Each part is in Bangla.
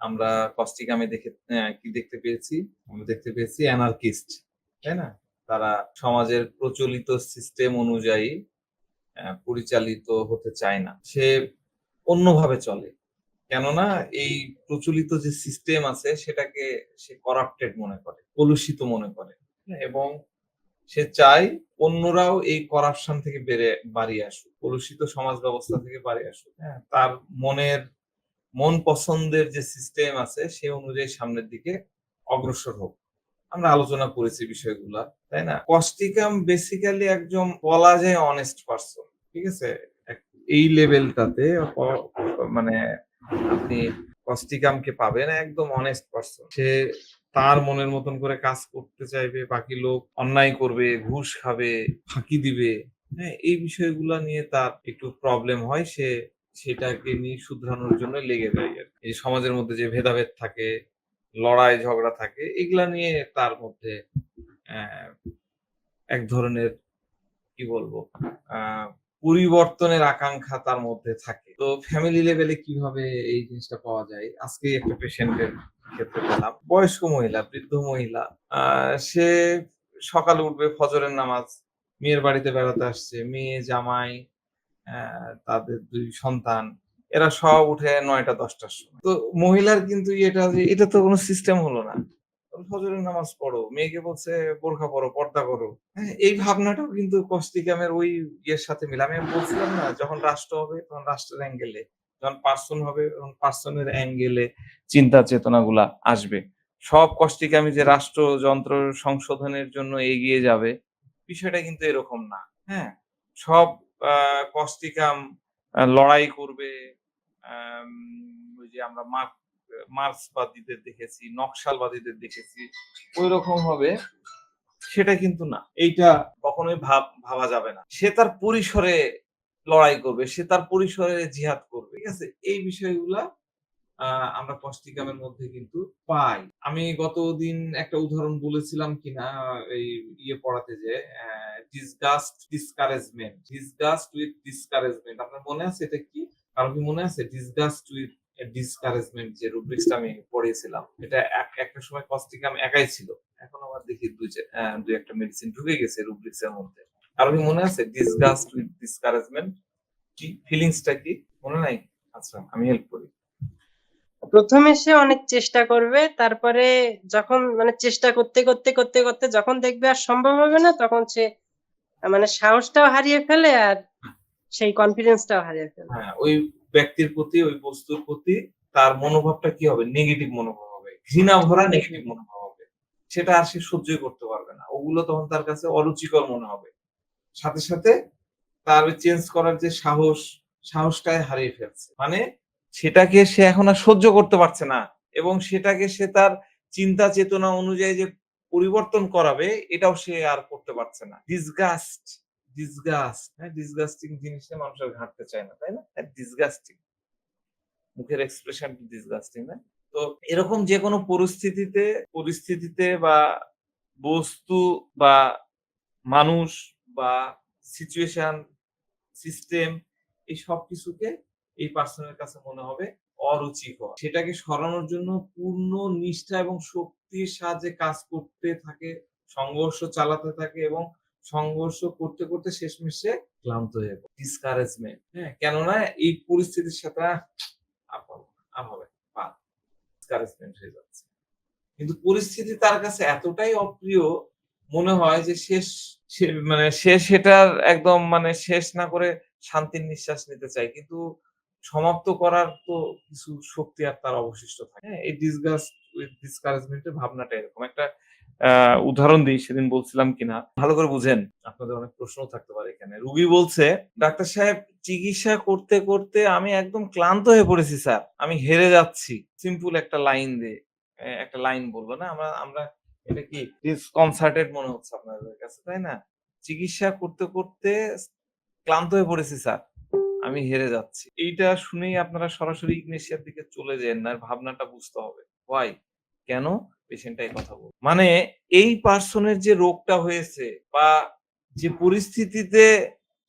আমরা কস্টিকামে কি দেখতে পেয়েছি? আমরা দেখতে পেয়েছি অ্যানার্কিস্ট, তাই না? তারা সমাজের প্রচলিত সিস্টেম অনুযায়ী পরিচালিত হতে চায় না। সে অন্যভাবে চলে। কেননা এই প্রচলিত যে সিস্টেম আছে সেটাকে সে করাপ্টেড মনে করে, কলুষিত মনে করে। এবং সে চায় অন্যরাও এই করাপশন থেকে বাড়িয়ে আসুক, কলুষিত সমাজ ব্যবস্থা থেকে বাড়িয়ে আসুক। হ্যাঁ, তার মন পছন্দের যে সিস্টেম আছে সে অনুযায়ী সামনের দিকে অগ্রসর হোক। আমরা আলোচনা করেছি বিষয়গুলা, তাই না? কস্টিকাম বেসিক্যালি একজন বলা যায় অনেস্ট পারসন, ঠিক আছে? এই লেভেলটাতে মানে আপনি কস্টিকামকে পাবেন একদম অনেস্ট পারসন। সে তার মনের মতন করে কাজ করতে চাইবে, বাকি লোক অন্যায় করবে, ঘুষ খাবে, ফাঁকি দিবে। হ্যাঁ, এই বিষয়গুলা নিয়ে তার একটু প্রবলেম হয়। সে সেটাকে নিয়ে শুধরানোর জন্য লেগে যায় আর কি। এই সমাজের মধ্যে যে ভেদাভেদ থাকে, লড়াই ঝগড়া থাকে, এগুলা নিয়ে তার মধ্যে আহ, এক ধরনের কি বলবো আহ পরিবর্তনের আকাঙ্ক্ষা তার মধ্যে থাকে। তো ফ্যামিলি লেভেলে কিভাবে এই জিনিসটা পাওয়া যায়? আজকে একটা পেশেন্টের ক্ষেত্রে পেলাম, বয়স্ক মহিলা, বৃদ্ধ মহিলা। সে সকালে উঠবে, ফজরের নামাজ, মেয়ের বাড়িতে বেড়াতে আসছে, মেয়ে, জামাই, তাদের ২ সন্তান, এরা সব উঠে ৯টা-১০টার সময়। তো মহিলার কিন্তু এটা তো কোনো সিস্টেম হলো না। ফজরের নামাজ পড়ো, মেয়েকে বলছে বোরখা পরো, পর্দা করো। হ্যাঁ, এই ভাবনাটাও কিন্তু কস্টিকামের ওই ইয়ের সাথে মিলে। আমি বলছিলাম না, যখন রাষ্ট্র হবে তখন রাষ্ট্রের অ্যাঙ্গেলে, যখন পার্সন হবে তখন পার্সনের অ্যাঙ্গেলে চিন্তা চেতনাগুলা আসবে। সব কস্টিকামি যে রাষ্ট্রযন্ত্র সংশোধনের জন্য এগিয়ে যাবে, বিষয়টা কিন্তু এরকম না। হ্যাঁ? সব কস্টিকাম লড়াই করবে। আম ওই যে আমরা মার্ক্সবাদীদের দেখেছি, নকশালবাদীদের দেখেছি। ঐরকম হবে সেটা কিন্তু না। এইটা কখনোই ভাবা যাবে না। সে তার পরিসরে লড়াই করবে, সে তার পরিসরে জিহাদ করবে। ঠিক আছে? এই বিষয়গুলা আ আমরা কস্টিকামের মধ্যে কিন্তু পাই। আমি গতদিন একটা উদাহরণ বলেছিলাম কিনা এই পড়াতে যেয়ে ডিসগাস্ট উইথ ডিসকারেজমেন্ট। আপনার মনে আছে এটা কি? কারো কি মনে আছে? ডিসগাস্ট উইথ ডিসকারেজমেন্ট যে রুব্রিক্সটা আমি পড়িয়েছিলাম। এটা একটা সময় কস্টিকাম একাই ছিল। এখন আবার দেখি ২-১ টা মেডিসিন ঢুকে গেছে রুব্রিক্স এর মধ্যে। কারো কি মনে আছে? ডিসগাস্ট উইথ ডিসকারেজমেন্ট কি? ফিলিংসটা কি? মনে নাই? আচ্ছা, আমি হেল্প করি। প্রথমে সে অনেক চেষ্টা করবে, তারপরে যখন মানে চেষ্টা করতে করতে করতে করতে যখন দেখবে আর সম্ভব হবে না, তখন সে মানে সাহসটাও হারিয়ে ফেলে আর সেই কনফিডেন্সটাও হারিয়ে ফেলে। হ্যাঁ, ওই ব্যক্তির প্রতি, ওই বস্তুর প্রতি তার মনোভাবটা কি হবে? নেগেটিভ মনোভাব হবে। ঘৃণা ভরা নেগেটিভ মনোভাব হবে। সেটা আর সে সহ্যই করতে পারবে না। ওগুলো তখন তার কাছে অরুচিকর মনে হবে। সাথে, সাথে তার ওই চেঞ্জ করার যে সাহসটাই হারিয়ে ফেলছে। মানে সেটাকে সে এখন আর সহ্য করতে পারছে না এবং সেটাকে সে তার চিন্তা চেতনা অনুযায়ী যে পরিবর্তন করাবে এটাও সে আর করতে পারছে না। হ্যাঁ, ডিসগাস্টিং জিনিসটা মানুষ আর ঘাঁটতে চায় না, তাই না? ডিসগাস্টিং, মুখের এক্সপ্রেশন ডিসগাস্টিং, না? তো এরকম যেকোনো পরিস্থিতিতে বা বস্তু বা মানুষ বা সিচুয়েশন, সিস্টেম, এই সবকিছুকে এই পার্সনের কাছে মনে হবে অরুচিকর। সেটাকে সরানোর জন্য পূর্ণ নিষ্ঠা এবং শক্তির সাহায্যে কাজ করতে থাকে, সংঘর্ষ চালাতে থাকে এবং সংঘর্ষ করতে, করতে শেষমেশে ক্লান্ত হয়ে পড়ে। ডিসকারেজমেন্ট, হ্যাঁ? কেননা এই পরিস্থিতির সাথে আর পারব না, আর হবে না। ডিসকারেজমেন্ট হয়ে যাচ্ছে। কিন্তু পরিস্থিতি তার কাছে এতটাই অপ্রিয় মনে হয় যে সে সেটার একদম মানে শেষ না করে শান্তির নিঃশ্বাস নিতে চায়। কিন্তু সমাপ্ত করার তো কিছু শক্তি আর তার অবশিষ্ট থাকে। হ্যাঁ? এই ডিসগাস্ট উইথ ডিসকারেজমেন্ট এর ভাবনাটা এরকম। একটা আ উদাহরণ দিই, সেদিন বলছিলাম কিনা ভালো করে বুঝেন। আপনাদের অনেক প্রশ্নও থাকতে পারে এখানে। রোগী বলছে, "ডাক্তার সাহেব, চিকিৎসা করতে, করতে আমি একদম ক্লান্ত হয়ে পড়েছি স্যার। আমি হেরে যাচ্ছি।" সিম্পল একটা লাইন দিয়ে একটা লাইন বলল না? আমরা আমরা এটা কি ডিসকনসার্টেড মনে হচ্ছে আপনাদের কাছে, তাই না? চিকিৎসা করতে, করতে ক্লান্ত হয়ে পড়েছি স্যার। আমি হেরে যাচ্ছি। এইটা শুনেই আপনারা সরাসরি ইগনেশিয়ার দিকে চলে যেয়েন না। ভাবনাটা বুঝতে হবে। হোয়াই? কেন পেশেন্টটা এই কথা বলল? মানে এই পারসনের যে রোগটা হয়েছে বা যে পরিস্থিতিতে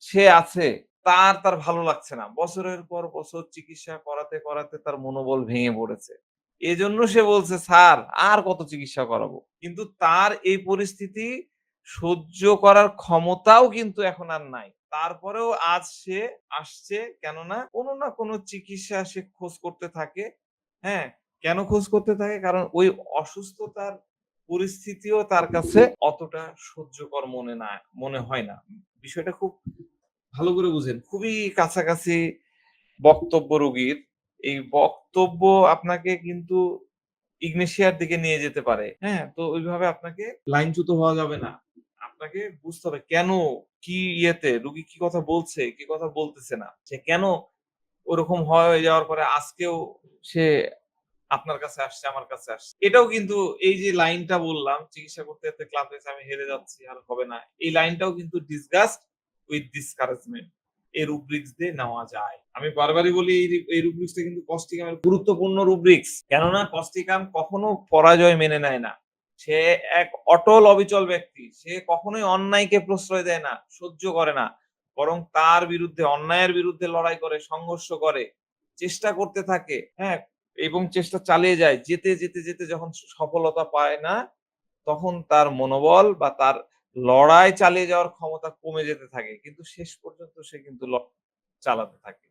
সে আছে তার ভালো লাগছে না। বছরের পর বছর চিকিৎসা করাতে, করাতে তার মনোবল ভেঙে পড়েছে। এজন্য সে বলছে স্যার আর কত চিকিৎসা করাবো। কিন্তু তার এই পরিস্থিতি সহ্য করার ক্ষমতাও কিন্তু এখন আর নাই। তারপরেও আজ সে আসছে, কেননা কোনো না কোনো চিকিৎসা সে খোঁজ করতে থাকে। হ্যাঁ? কেন খোঁজ করতে থাকে? কারণ ওই অসুস্থতার পরিস্থিতিও তার কাছে অতটা সহ্যকর মনে হয় না। বিষয়টা খুব ভালো করে বুঝেন। খুবই কাছাকাছি বক্তব্য রোগীর। এই বক্তব্য আপনাকে কিন্তু ইগনেশিয়ার দিকে নিয়ে যেতে পারে। হ্যাঁ? তো ওইভাবে আপনাকে লাইনচ্যুত হওয়া যাবে না। আপনাকে বুঝতে হবে কেন, কি ইয়েতে রোগী কি কথা বলছে, কি কথা বলতেছে না। সে কেন ওরকম হয়ে যাওয়ার পরে আজকেও সে আপনার কাছে আসছে, আমার কাছে আসছে। এটাও কিন্তু এই যে লাইনটা বললাম, চিকিৎসা করতে, করতে ক্লান্ত হয়েছে, আমি হেরে যাচ্ছি, আর হবে না। এই লাইনটাও কিন্তু ডিসগাস্ট উইথ ডিসকারেজমেন্ট এই রুব্রিক্স দিয়ে নেওয়া যায়। আমি বারবারই বলি এই রুব্রিক্সটা কিন্তু কস্টিকামের গুরুত্বপূর্ণ রুব্রিক্স। কেননা কস্টিকাম কখনো পরাজয় মেনে নেয় না। সে এক অটল অবিচল ব্যক্তি। সে কখনোই অন্যায়কে প্রশ্রয় দেয় না, সহ্য করে না। বরং তার বিরুদ্ধে, অন্যায়ের বিরুদ্ধে লড়াই করে, সংঘর্ষ করে, চেষ্টা করতে থাকে। হ্যাঁ? এবং চেষ্টা চালিয়ে যায়। যেতে, যেতে, যেতে যখন সফলতা পায় না, তখন তার মনোবল বা তার লড়াই চালিয়ে যাওয়ার ক্ষমতা কমে যেতে থাকে। কিন্তু শেষ পর্যন্ত সে কিন্তু চালাতে থাকে।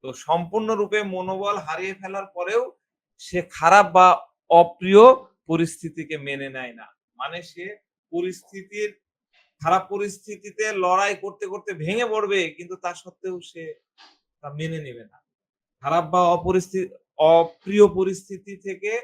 তো সম্পূর্ণরূপে মনোবল হারিয়ে ফেলার পরেও সে খারাপ বা অপ্রিয় পরিস্থিতিকে মেনে নেয় না। মানে সে পরিস্থিতির খারাপ পরিস্থিতিতে লড়াই করতে, করতে ভেঙে পড়বে, কিন্তু তা সত্ত্বেও সে তা মেনে নেবে না। খারাপ বা অপ্রিয় পরিস্থিতি থেকে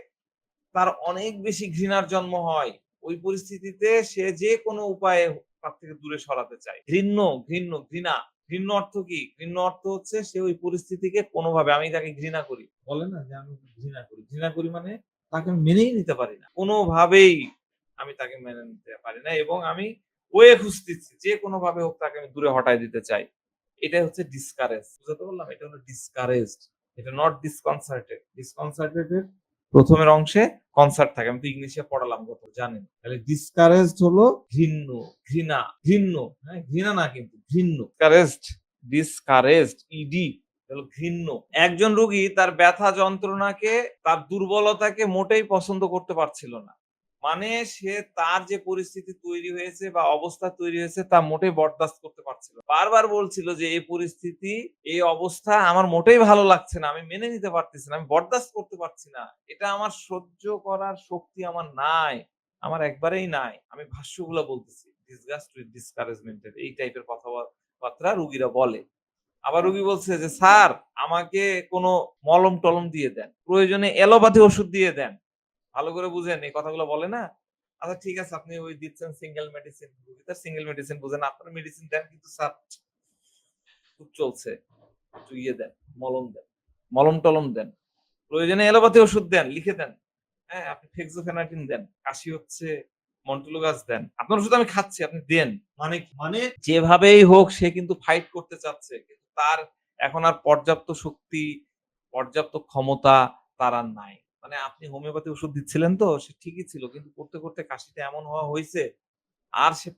তার অনেক বেশি ঘৃণার জন্ম হয়। ওই পরিস্থিতিতে সে যেকোনো উপায়ে তার থেকে দূরে সরাতে চায়। ঘৃণা। ঘৃণ্য অর্থ কি? ঘৃণ্য অর্থ হচ্ছে সে ওই পরিস্থিতিকে কোনোভাবে, আমি তাকে ঘৃণা করি। বলে না যে আমি ঘৃণা করি। ঘৃণা করি মানে তাকে আমি মেনেই নিতে পারি না। কোনোভাবেই আমি তাকে মেনে নিতে পারি না এবং আমি ওয়ে খুঁজতেছি। যেকোনোভাবে হোক তাকে আমি দূরে হটায় দিতে চাই। এটাই হচ্ছে ডিসকারেজ। বুঝাতে পারলাম? এটা হলো ডিসকারেজড। এটা নট ডিসকনসার্টেড। ডিসকনসার্টেড এর প্রথমের অংশে কনসার্ট থাকে। আমি তো ইংলিশে পড়ালাম কত জানেন। তাহলে ডিসকারেজড হলো ঘৃণ্য, ঘৃণ্য, হ্যাঁ? ঘৃণা না কিন্তু ঘৃণ্য। ডিসকারেজড ইডি হলো ঘৃণ্য। একজন রোগী তার ব্যথা যন্ত্রণাকে, তার দুর্বলতাকে মোটেই পছন্দ করতে পারছিল না। মানে সে তার যে পরিস্থিতি তৈরি হয়েছে বা অবস্থা তৈরি হয়েছে তা মোটেই বরদাস্ত করতে পারছিল না। বারবার বলছিল যে এই পরিস্থিতি, এই অবস্থা আমার মোটেই ভালো লাগছে না। আমি মেনে নিতে পারতেছি না। আমি বরদাস্ত করতে পারছি না। এটা আমার সহ্য করার শক্তি আমার নাই। আমার একবারেই নাই। আমি ভাষ্যগুলা বলতেছি। ডিসগাস্ট উইথ ডিসকারেজমেন্ট এর এই টাইপের কথাবার্তা রোগীরা বলে। আবার রোগী বলছে যে স্যার আমাকে কোনো মলম-টলম দিয়ে দেন। প্রয়োজনে এলোপ্যাথি ওষুধ দিয়ে দেন। ভালো করে বুঝেন এই কথাগুলো বলে না? আচ্ছা ঠিক আছে আপনি ওই দিচ্ছেন সিঙ্গেল মেডিসিন। রোগী তো সিঙ্গেল মেডিসিন বুঝে না। আপনার মেডিসিন দেন কিন্তু স্যার খুব চলছে। একটু ইয়ে দেন, মলম দেন। মলম-টলম দেন। প্রয়োজনে এলোপ্যাথি ওষুধ দেন, লিখে দেন। হ্যাঁ, আপনি ফেক্সোফেনাডিন দেন। কাশি হচ্ছে মন্টেলোগাস দেন। আপনার ওষুধ আমি খাচ্ছি, আপনি দেন। মানে কি? মানে যেভাবেই হোক সে কিন্তু ফাইট করতে চাচ্ছে। কিন্তু তার এখন আর পর্যাপ্ত শক্তি, পর্যাপ্ত ক্ষমতা তার আর নাই। মানে আপনি হোমিওপ্যাথি ওষুধ দিচ্ছিলেন তো সে ঠিকই ছিল। কিন্তু করতে, করতে কাশিটা এমন হওয়া হইছে আর সে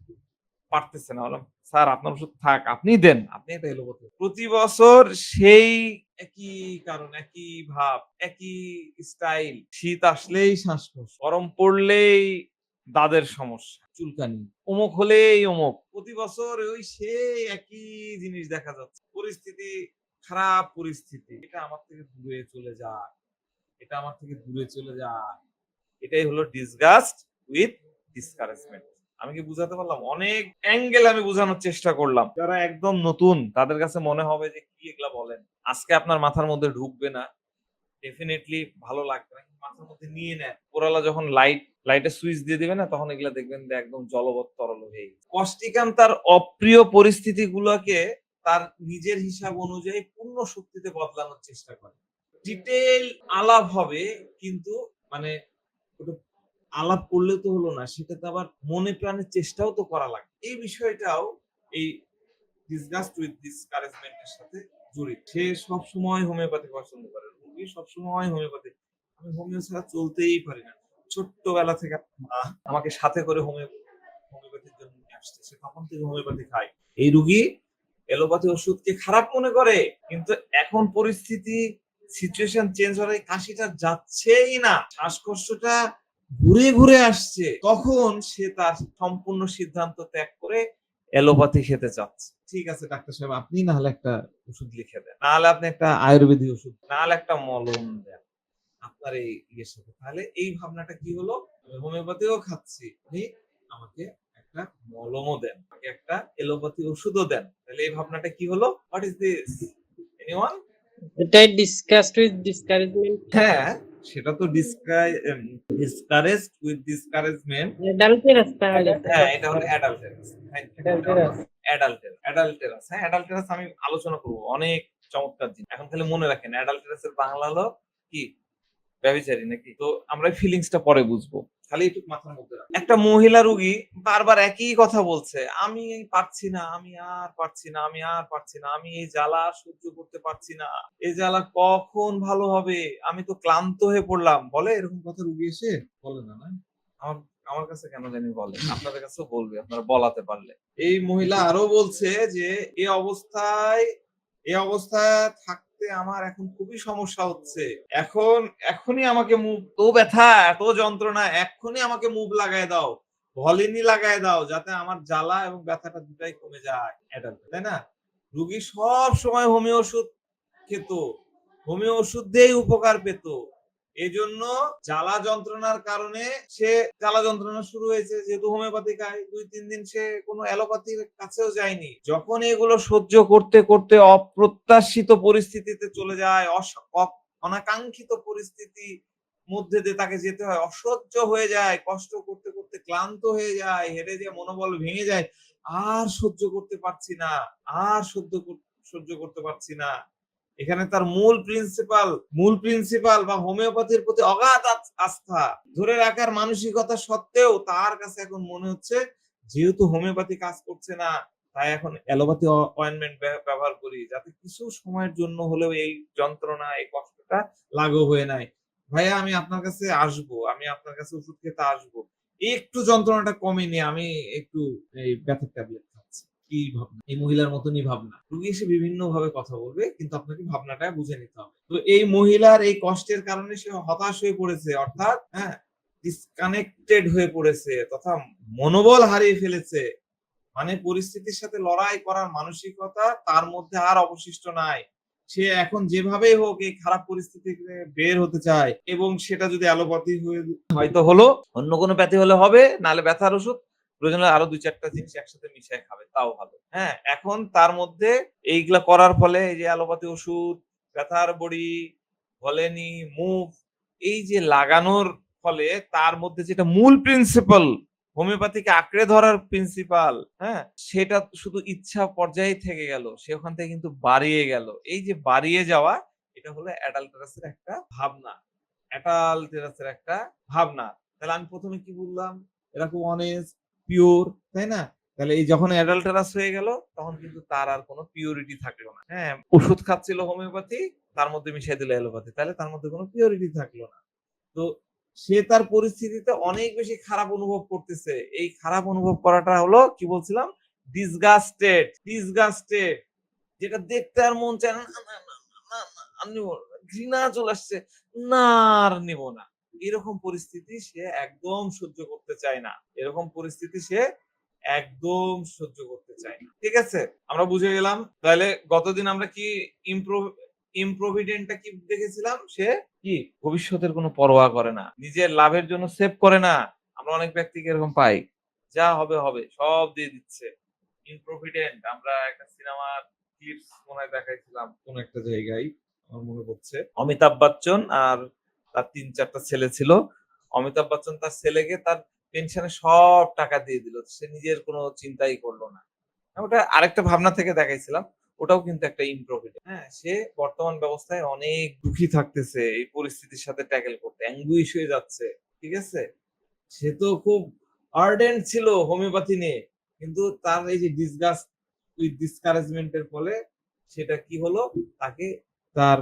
পারতেছে না। বললাম, "স্যার আপনার ওষুধ থাক, আপনিই দেন। আপনি এটা এলোপ্যাথি।" প্রতি বছর সেই একই কারণ, একই ভাব, একই স্টাইল। শীত আসলেই শ্বাসকষ্ট, গরম পড়লেই দাঁতের সমস্যা, চুলকানি। অমুক হলেই অমুক। প্রতি বছর ওই সেই একই জিনিস দেখা যাচ্ছে। পরিস্থিতি খারাপ পরিস্থিতি। এটা আমার থেকে দূরে চলে যায়। এটা আমার থেকে দূরে চলে যায়। এটাই হলো ডিসগাস্ট উইথ ডিসকারেজমেন্ট। আমি কি বুঝাতে পারলাম? অনেক অ্যাঙ্গেল আমি বুঝানোর চেষ্টা করলাম। যারা একদম নতুন তাদের কাছে মনে হবে যে কি এগুলা বলেন। আজকে আপনার মাথার মধ্যে ঢুকবে না। ডেফিনিটলি ভালো লাগবে না। কিন্তু মাথার মধ্যে নিয়ে নেন। ওপরওয়ালা যখন লাইটের সুইচ দিয়ে দিবে না তখন এগুলা দেখবেন যে একদম জলবৎ তরল হয়ে গেছে। কষ্টিকাম তার অপ্রিয় পরিস্থিতিগুলোকে তার নিজের হিসাব অনুযায়ী পূর্ণ শক্তিতে বদলানোর চেষ্টা করে। ডিটেইল আলাপ হবে কিন্তু মানে ওটা আলাপ করলে তো হলো না। সেটাতে আবার মনে প্রাণে চেষ্টাও তো করা লাগে। এই বিষয়টাও এই ডিসগাস্ট উইথ ডিসকারেজমেন্ট এর সাথে জড়িত। সে সবসময় হোমিওপ্যাথি পছন্দ করে। রোগী সবসময় হোমিওপ্যাথি। আমি হোমিও ছাড়া চলতেই পারি না। ছোট্টবেলা থেকে মা আমাকে সাথে করে হোমিওপ্যাথির জন্য নিয়ে আসছে। সে তখন থেকে হোমিওপ্যাথি খায়। এই রোগী এলোপ্যাথি ওষুধকে খারাপ মনে করে। কিন্তু এখন পরিস্থিতি সিচুয়েশন চেঞ্জ হওয়ার এই কাশিটা যাচ্ছেই না, শ্বাসকষ্টটা ঘুরে ঘুরে আসছে, তখন সে তার সম্পূর্ণ সিদ্ধান্ত ত্যাগ করে অ্যালোপ্যাথি খেতে চাচ্ছে। ঠিক আছে ডাক্তার সাহেব, আপনি না হলে একটা ওষুধ লিখে দেন, না হলে আপনি একটা আয়ুর্বেদিক ওষুধ, না হলে একটা মলম দেন আপনার এই ইয়ের সাথে। তাহলে এই ভাবনাটা কি হলো, আমি হোমিওপ্যাথিও খাচ্ছি, আপনি আমাকে একটা মলমও দেন, আমাকে একটা এলোপ্যাথি ওষুধও দেন। তাহলে এই ভাবনাটা কি হলো? What is this? এনিওয়ান? এটাই ডিসকাস্ট উইথ ডিসকারেজমেন্ট। হ্যাঁ, সেটা তো ডিসকারেজড উইথ ডিসকারেজমেন্ট। অ্যাডাল্টেরাস তাহলে তো। হ্যাঁ, এটা হলো অ্যাডাল্টেরাস। অ্যাডাল্টেরাস। অ্যাডাল্টেরাস। হ্যাঁ, অ্যাডাল্টেরাস আমি আলোচনা করব। অনেক চমৎকার জিনিস। এখন খালি মনে রাখেন অ্যাডাল্টেরাস এর বাংলা হলো কি? ব্যভিচারী নাকি? তো আমরা ফিলিংসটা পরে বুঝবো। খালি একটু মাথার মধ্যে রাখো। একটা মহিলা রোগী বারবার একই কথা বলছে, আমি এই পারছি না, আমি আর পারছি না, আমি আর পারছি না, আমি এই জ্বালা সহ্য করতে পারছি না, এই জ্বালা কখন ভালো হবে, আমি তো ক্লান্ত হয়ে পড়লাম। বলে এরকম কথা রোগী এসে? বলে না, না? আমার আমার কাছে কেন জানি বলে, আপনাদের কাছেও বলবে আপনারা বলাতে পারলে। এই মহিলা আরো বলছে যে এই অবস্থায় থাকতে আমার এখন খুবই সমস্যা হচ্ছে। এখনই আমাকে মুভ, তো ব্যথা এত যন্ত্রণা, এখনই আমাকে মুভ লাগায় দাও, ভলিনি লাগায় দাও, যাতে আমার জ্বালা এবং ব্যথাটা দুটাই কমে যায়। এটা তাই না? রুগী সব সময় হোমিও ওষুধ খেত, হোমিও ওষুধ দিয়েই উপকার পেত। এই জন্য জ্বালা যন্ত্রণার কারণে সে জ্বালা যন্ত্রণা শুরু হয়েছে, যেহেতু হোমিওপ্যাথি খায় ২-৩ দিন সে কোনো অ্যালোপ্যাথির কাছেও যায়নি। যখন এগুলো সহ্য করতে করতে অপ্রত্যাশিত পরিস্থিতিতে চলে যায়, অনাকাঙ্ক্ষিত পরিস্থিতি মধ্যে দিয়ে তাকে যেতে হয়, অসহ্য হয়ে যায়, কষ্ট করতে করতে ক্লান্ত হয়ে যায়, হেরে যে মনোবল ভেঙে যায়, আর সহ্য করতে পারছি না, আর সহ্য করতে পারছি না। এখানে তার মূল প্রিন্সিপাল বা হোমিওপ্যাথির প্রতি অগাধ আস্থা ধরে রাখার মানসিকতা সত্ত্বেও তার কাছে এখন মনে হচ্ছে, যেহেতু হোমিওপ্যাথি কাজ করছে না, তাই এখন অ্যালোপ্যাথি অয়েন্টমেন্ট ব্যবহার করি, যাতে কিছু সময়ের জন্য হলেও এই যন্ত্রণা, এই কষ্টটা লাঘব হয়ে নাই। ভাইয়া আমি আপনার কাছে আসবো, আমি আপনার কাছে ওষুধ খেতে আসবো, একটু যন্ত্রণাটা কমেনি, আমি একটু এই ব্যথার ট্যাবলেট খাচ্ছি। কি ভাবনা? এই মহিলার মতনই ভাবনা। রুগী এসে বিভিন্ন ভাবে কথা বলবে, কিন্তু আপনাকে ভাবনাটা বুঝে নিতে হবে। তো এই মহিলার এই কষ্টের কারণে সে হতাশ হয়ে পড়েছে, অর্থাৎ ডিসকানেক্টেড হয়ে পড়েছে, তথা মনোবল হারিয়ে ফেলেছে। মানে পরিস্থিতির সাথে লড়াই করার মানসিকতা তার মধ্যে আর অবশিষ্ট নাই। সে এখন যেভাবেই হোক এই খারাপ পরিস্থিতি থেকে বের হতে চায়, এবং সেটা যদি অ্যালোপ্যাথি হয়তো হলো, অন্য কোনো প্যাথি হলে হবে, নাহলে ব্যথার ওষুধ, প্রয়োজন হলে আরো ২-৪টা জিনিস একসাথে মিশিয়ে খাবে, তাও ভালো। হ্যাঁ, এখন তার মধ্যে এইগুলা করার ফলে এই যে অ্যালোপ্যাথি ওষুধ, ব্যথার বড়ি, ভলেনি, মুভ, এই যে লাগানোর ফলে তার মধ্যে যেটা মূল প্রিন্সিপাল, হোমিওপ্যাথিকে আঁকড়ে ধরার প্রিন্সিপাল, হ্যাঁ, সেটা শুধু ইচ্ছা পর্যায়ে থেকে গেল, সে ওখান থেকে কিন্তু বাড়িয়ে গেল। এই যে বাড়িয়ে যাওয়া, এটা হলো অ্যাডাল্টারাসের একটা ভাবনা। অ্যাডাল্টারাসের একটা ভাবনা। তাহলে আমি প্রথমে কি বললাম? এরা খুব অনেস্ট, পিওর, তাই না? তাহলে এই যখন অ্যাডাল্টারাস হয়ে গেল, তখন কিন্তু তার আর কোনো পিওরিটি থাকলো না। হ্যাঁ, ওষুধ খাচ্ছিল হোমিওপ্যাথি, তার মধ্যে মিশিয়ে দিল অ্যালোপ্যাথি, তাহলে তার মধ্যে কোনো পিওরিটি থাকলো না। তো সে তার পরিস্থিতিতে অনেক বেশি খারাপ অনুভব করতেছে। এই খারাপ অনুভব করাটা হলো কি বলছিলাম? ডিসগাস্টেড, যেটা দেখতে আর মন চায় না, না, না, না, না, না, আর নিব না। ঘৃণা চলে আসছে, না আর নিব না। এরকম পরিস্থিতি সে একদম সহ্য করতে চায় না। এরকম পরিস্থিতি সে একদম সহ্য করতে চায় না। ঠিক আছে? আমরা বুঝে গেলাম। তাহলে গতদিন আমরা কি ইমপ্রভিডেন্টটা কি দেখেছিলাম? সে কি ভবিষ্যতের কোনো পরোয়া করে না, নিজের লাভের জন্য সেভ করে না। আমরা অনেক ব্যক্তিকে এরকম পাই, যা হবে হবে সব দিয়ে দিচ্ছে। ইমপ্রভিডেন্ট, আমরা একটা সিনেমার ক্লিপস মনে হয় দেখাইছিলাম কোন একটা জায়গায়, আমার মনে পড়ছে, অমিতাভ বচ্চন আর তার ৩-৪টা ছেলে ছিল। অমিতাভ বচ্চন তার ছেলেকে তার পেনশনে সব টাকা দিয়ে দিল, সে নিজের কোনো চিন্তাই করলো না। ওটা আরেকটা ভাবনা থেকে দেখাইছিলাম, ওটাও কিন্তু একটা ইমপ্রভিডেন্ট। হ্যাঁ, সে বর্তমান ব্যবস্থায় অনেক দুঃখী থাকতেছে, এই পরিস্থিতির সাথে ট্যাকেল করতে অ্যাঙ্গুইশ হয়ে যাচ্ছে। ঠিক আছে? সে তো খুব আর্ডেন্ট ছিল হোমিওপ্যাথি নিয়ে, কিন্তু তার এই যে ডিসকারেজমেন্ট এর ফলে সেটা কি হলো, তাকে তার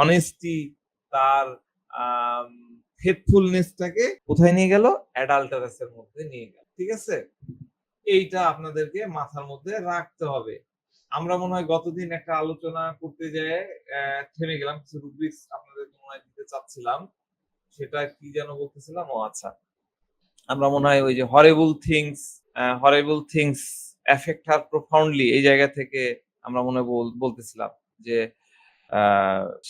অনেস্টি, তার ফেথফুলনেসটাকে কোথায় নিয়ে গেল? অ্যাডাল্টারাস এর মধ্যে নিয়ে গেল। ঠিক আছে? এইটা আপনাদেরকে মাথার মধ্যে রাখতে হবে। আমরা মনে হয় গতদিন একটা আলোচনা করতে যেয়ে থেমে গেলাম, কিছু রুব্রিক্স আপনাদের মনে হয় দিতে চাচ্ছিলাম। সেটা কি যেন বলতেছিলাম, ও আচ্ছা, আমরা মনে হয় ওই যে হরেবল থিংস এফেক্ট হার প্রফাউন্ডলি, এই জায়গা থেকে আমরা মনে হয় বলতেছিলাম যে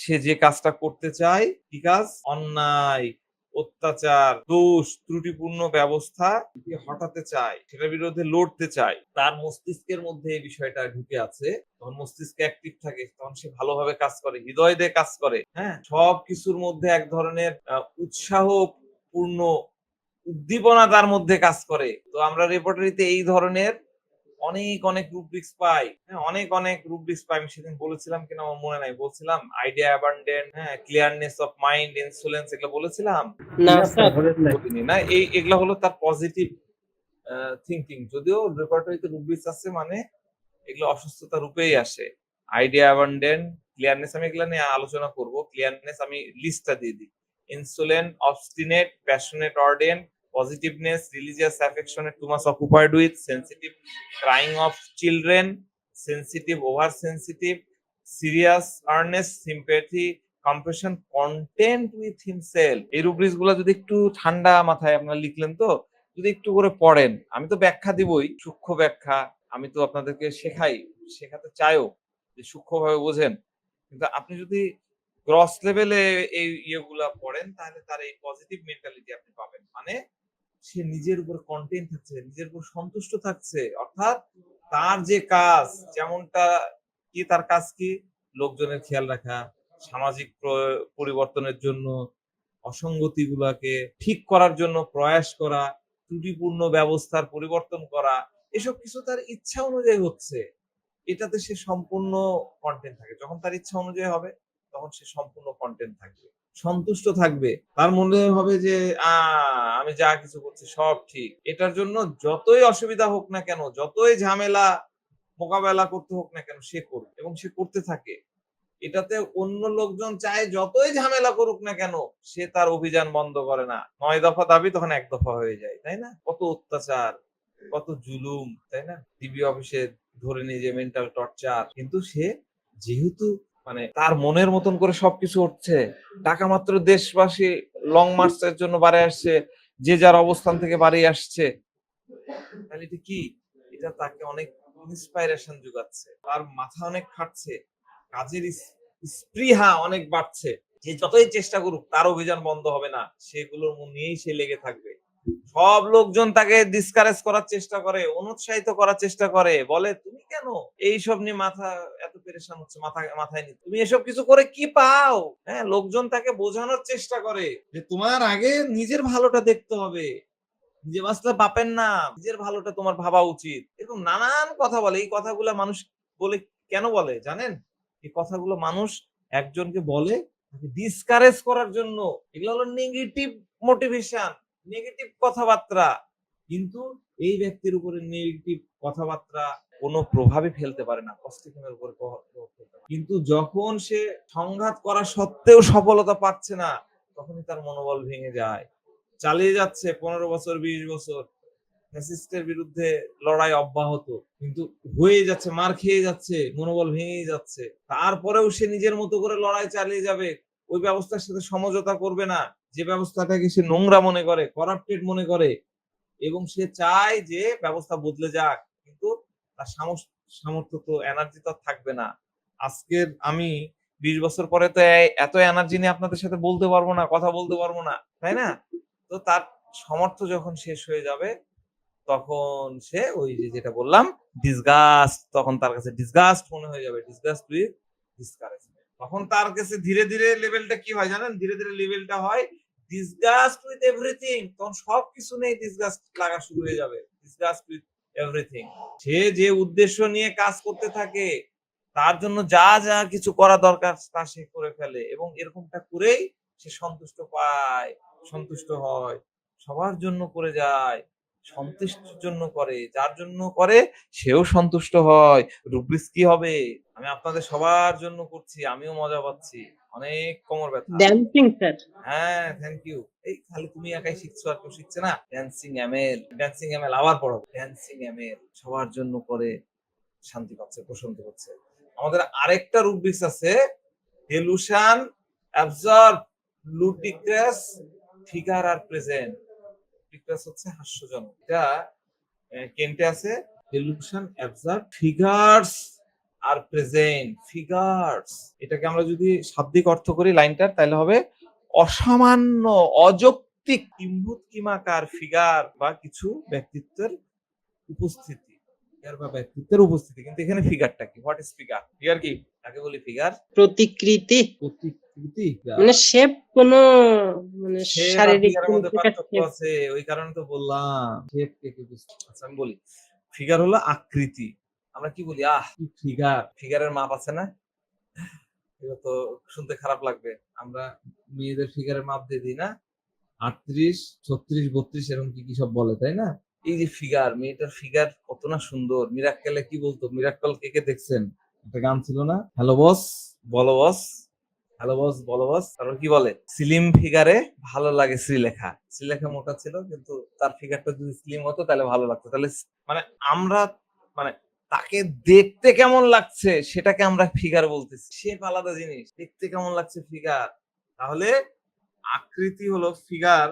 সে যে কাজটা করতে চায়, কি কাজ? অন্যায়, অত্যাচার, দোষ, ত্রুটিপূর্ণ ব্যবস্থা হটাতে চায়, সেটার বিরুদ্ধে লড়তে চায়, তার মস্তিষ্কের মধ্যে এই বিষয়টা ঢুকে আছে। তখন মস্তিষ্ক অ্যাক্টিভ থাকে, তখন সে ভালোভাবে কাজ করে, হৃদয় দিয়ে কাজ করে। হ্যাঁ, সব কিছুর মধ্যে এক ধরনের উৎসাহপূর্ণ উদ্দীপনা তার মধ্যে কাজ করে। তো আমরা রেপার্টরিতে এই ধরনের অনেক অনেক রুব্রিক্স পাই। হ্যাঁ, অনেক অনেক রুব্রিক্স পাই। আমি সেদিন বলেছিলাম কিনা আমার মনে নাই, বলছিলাম আইডিয়া অ্যাবান্ডেন্ট, হ্যাঁ, ক্লিয়ারনেস অফ মাইন্ড, ইনসুলেন্স, এগুলো বলেছিলাম না স্যার। বলিনি না। এগুলো হলো তার পজিটিভ থিঙ্কিং। যদিও রেপার্টরিতে রুব্রিক্স আছে, মানে এগুলো অসুস্থতা রূপেই আসে। আইডিয়া অ্যাবান্ডেন্ট, ক্লিয়ারনেস, আমি এগুলো নিয়ে আলোচনা করব। ক্লিয়ারনেস আমি লিস্টটা দিয়ে দিই: insolent, obstinate, passionate, ardent, positiveness, religious, affectionate, too much occupied with, sensitive, crying of children, sensitive, oversensitive, serious, earnest, sympathy, compassion, content with himself। এই রুব্রিক্স গুলো যদি একটু ঠান্ডা মাথায় আপনারা লিখলেন, তো যদি একটু করে পড়েন, আমি তো ব্যাখ্যা দিবই, সূক্ষ্ম ব্যাখ্যা। আমি তো আপনাদেরকে শেখাতে চাইও যে সূক্ষ্মভাবে বোঝেন। কিন্তু আপনি যদি গ্রস লেভেলে এই ইয়েগুলা পড়েন, তাহলে তার এই পজিটিভ মেন্টালিটি আপনি পাবেন। মানে সে নিজের উপর কন্টেন্ট থাকছে, নিজের উপর সন্তুষ্ট থাকছে, অর্থাৎ তার যে কাজ, যেমনটা কি, তার কাজ কি? লোকজনের খেয়াল রাখা, সামাজিক পরিবর্তনের জন্য অসঙ্গতি গুলাকে ঠিক করার জন্য প্রয়াস করা, ত্রুটিপূর্ণ ব্যবস্থার পরিবর্তন করা, এসব কিছু তার ইচ্ছা অনুযায়ী হচ্ছে। এটাতে সে সম্পূর্ণ কন্টেন্ট থাকে। যখন তার ইচ্ছা অনুযায়ী হবে, তখন সে সম্পূর্ণ কন্টেন্ট থাকবে, সন্তুষ্ট থাকবে। তার মনে হবে যে আমি যা কিছু করছি সব ঠিক। এটার জন্য যতই অসুবিধা হোক না কেন, যতই ঝামেলা মোকাবেলা করতে হোক না কেন, সে করবে এবং সে করতে থাকে। এটাতে অন্য লোকজন চায় যতই ঝামেলা করুক না কেন, সে তার অভিযান বন্ধ করে না। ৯ দফা দাবি তখন ১ দফা হয়ে যায়, তাই না? কত অত্যাচার, কত জুলুম, তাই না? ডিবি অফিসে ধরে নিয়ে যে মেন্টাল টর্চার, কিন্তু সে যেহেতু মানে তার মনের মতন করে সবকিছু হচ্ছে, টাকা মাত্র দেশবাসী লং মার্চের জন্য বাড়ি আসছে, যে যার অবস্থান থেকে বাড়ি আসছে, তাহলে এটা কি? এটা তাকে অনেক ইন্সপাইরেশন যোগাচ্ছে, তার মাথা অনেক খাটছে, কাজের স্পৃহা অনেক বাড়ছে। যে যতই চেষ্টা করুক, তার অভিযান বন্ধ হবে না, সেগুলোর নিয়েই সে লেগে থাকবে। সব লোকজন তাকে ডিসকারেজ করার চেষ্টা করে, অনুৎসাহিত করার চেষ্টা করে, বলে তুমি কেন এইসব নিয়ে মাথা এত পেরেশান হচ্ছে, মাথায় নিয়ে তুমি এসব কিছু করে কি পাও? হ্যাঁ, লোকজন তাকে বোঝানোর চেষ্টা করে যে তোমার আগে নিজের ভালোটা দেখতে হবে, নিজে বাঁচলে বাপের না, নিজের ভালোটা তোমার ভাবা উচিত। এরকম নানান কথা বলে। এই কথাগুলো মানুষ বলে কেন বলে জানেন? এই কথাগুলো মানুষ একজনকে বলে ডিসকারেজ করার জন্য। এগুলো হলো নেগেটিভ মোটিভেশন, নেগেটিভ কথাবার্তা। কিন্তু এই ব্যক্তির উপরে নেগেটিভ কথাবার্তা কোনো প্রভাবই ফেলতে পারে না, কষ্টিকের উপরে প্রভাব ফেলতে পারে। কিন্তু যখন সে সংঘাত করা সত্ত্বেও সফলতা পাচ্ছে না, তখনই তার মনোবল ভেঙে যায়। চালিয়ে যাচ্ছে ১৫ বছর, ২০ বছর ফ্যাসিস্টের বিরুদ্ধে লড়াই অব্যাহত, কিন্তু হয়ে যাচ্ছে, মার খেয়ে যাচ্ছে, মনোবল ভেঙে যাচ্ছে। তারপরেও সে নিজের মতো করে লড়াই চালিয়ে যাবে, ওই ব্যবস্থার সাথে সমঝোতা করবে না, যে ব্যবস্থাটাকে সে নোংরা মনে করে, করাপ্টেড মনে করে, এবং সে চায় যে ব্যবস্থা বদলে যাক। কিন্তু তার সামর্থ্য তো, এনার্জি তো থাকবে না। আজকের আমি ২০ বছর পরে তো এত এনার্জি নিয়ে আপনাদের সাথে বলতে পারবো না, কথা বলতে পারবো না, তাই না? তো তার সামর্থ্য যখন শেষ হয়ে যাবে, তখন সে ওই যে যেটা বললাম ডিসগাস্ট, তখন তার কাছে ডিসগাস্ট মনে হয়ে যাবে, ডিসগাস্ট উইথ ডিসকারেজমেন্ট। তখন তার কাছে ধীরে ধীরে লেভেলটা কি হয় জানেন? ধীরে ধীরে লেভেলটা হয় ডিসগাস্ট উইথ এভরিথিং। তখন সবকিছু নিয়ে ডিসগাস্ট লাগা শুরু হয়ে যাবে, ডিসগাস্ট উইথ এভরিথিং। সে যে উদ্দেশ্য নিয়ে কাজ করতে থাকে, তার জন্য যা যা কিছু করা দরকার তা সে করে ফেলে, এবং এরকমটা করেই সে সন্তুষ্ট পায়, সন্তুষ্ট হয়, সবার জন্য করে যায়, সন্তুষ্টির জন্য করে, যার জন্য করে সেও সন্তুষ্ট হয়। রুব্রিক্স কি হবে? আমি আপনাদের সবার জন্য করছি, আমিও মজা পাচ্ছি। অনেক কোমর ব্যথা। Dancing sir. হ্যাঁ, থ্যাংক ইউ। এই খালি তুমি একাই শিখছো, আর কেউ শিখছে না? ড্যান্সিং এমএল, ড্যান্সিং এমএল আবার পড়াবো। ড্যান্সিং এমএল সবার জন্য করে, শান্তি পাচ্ছে, প্রশান্তি পাচ্ছে। আমাদের আরেকটা রুব্রিক্স আছে, ডেলুশন, অ্যাবজর্ব, লুডিক্রাস, ফিগার আর প্রেজেন্ট। লুডিক্রাস হচ্ছে হাস্যজনক। এটা কেন্টে আছে, ডেলুশন, অ্যাবজর্ব, ফিগার্স আর প্রেজেন্ট। ফিগার্স এটাকে আমরা যদি শাব্দিক অর্থ করি লাইনটার, তাহলে হবে অসামান্য, অযৌক্তিক, কিম্ভূত কিমাকার ফিগার বা কিছু ব্যক্তিত্বের উপস্থিতি, ফিগার বা ব্যক্তিত্বের উপস্থিতি। কিন্তু এখানে ফিগারটা কি? What is figure? ফিগার কি? কাকে বলি ফিগার? প্রতিকৃতি, প্রতিকৃতি। মানে শেপ, কোনো মানে শেপ আর শারীরিক ফিগারের কোনো মধ্যে প্রকার পার্থক্য শেপ। আছে, ওই কারণে তো বললাম শেপ কে কি বুঝতে। আচ্ছা আমি বলি, ফিগার হলো আকৃতি। আমরা কি বলি, কি ফিগার, ফিগারের মাপ আছে না? এটা তো শুনতে খারাপ লাগবে। আমরা মেয়েদের ফিগারের মাপ দিয়ে দিই না, 38, 36, 32 এরকম কি কি সব বলে, তাই না? এই যে ফিগার, মেয়েটার ফিগার কত না সুন্দর। মিরাক্কেলে কি বলতো, মিরাক্কেল কে কে দেখছেন? একটা গান ছিল না, হ্যালো বস, বলো বস, হ্যালো বস, বলো বস। তারপর কি বলে, স্লিম ফিগারে ভালো লাগে শ্রীলেখা। শ্রীলেখা মোটা ছিল, কিন্তু তার ফিগারটা যদি স্লিম হতো তাহলে ভালো লাগতো। তাহলে মানে আমরা, মানে তাকে দেখতে কেমন লাগছে সেটাকে আমরা ফিগার বলতেছি। শেপ আলাদা জিনিস, দেখতে কেমন লাগছে ফিগার। তাহলে আকৃতি হলো ফিগার,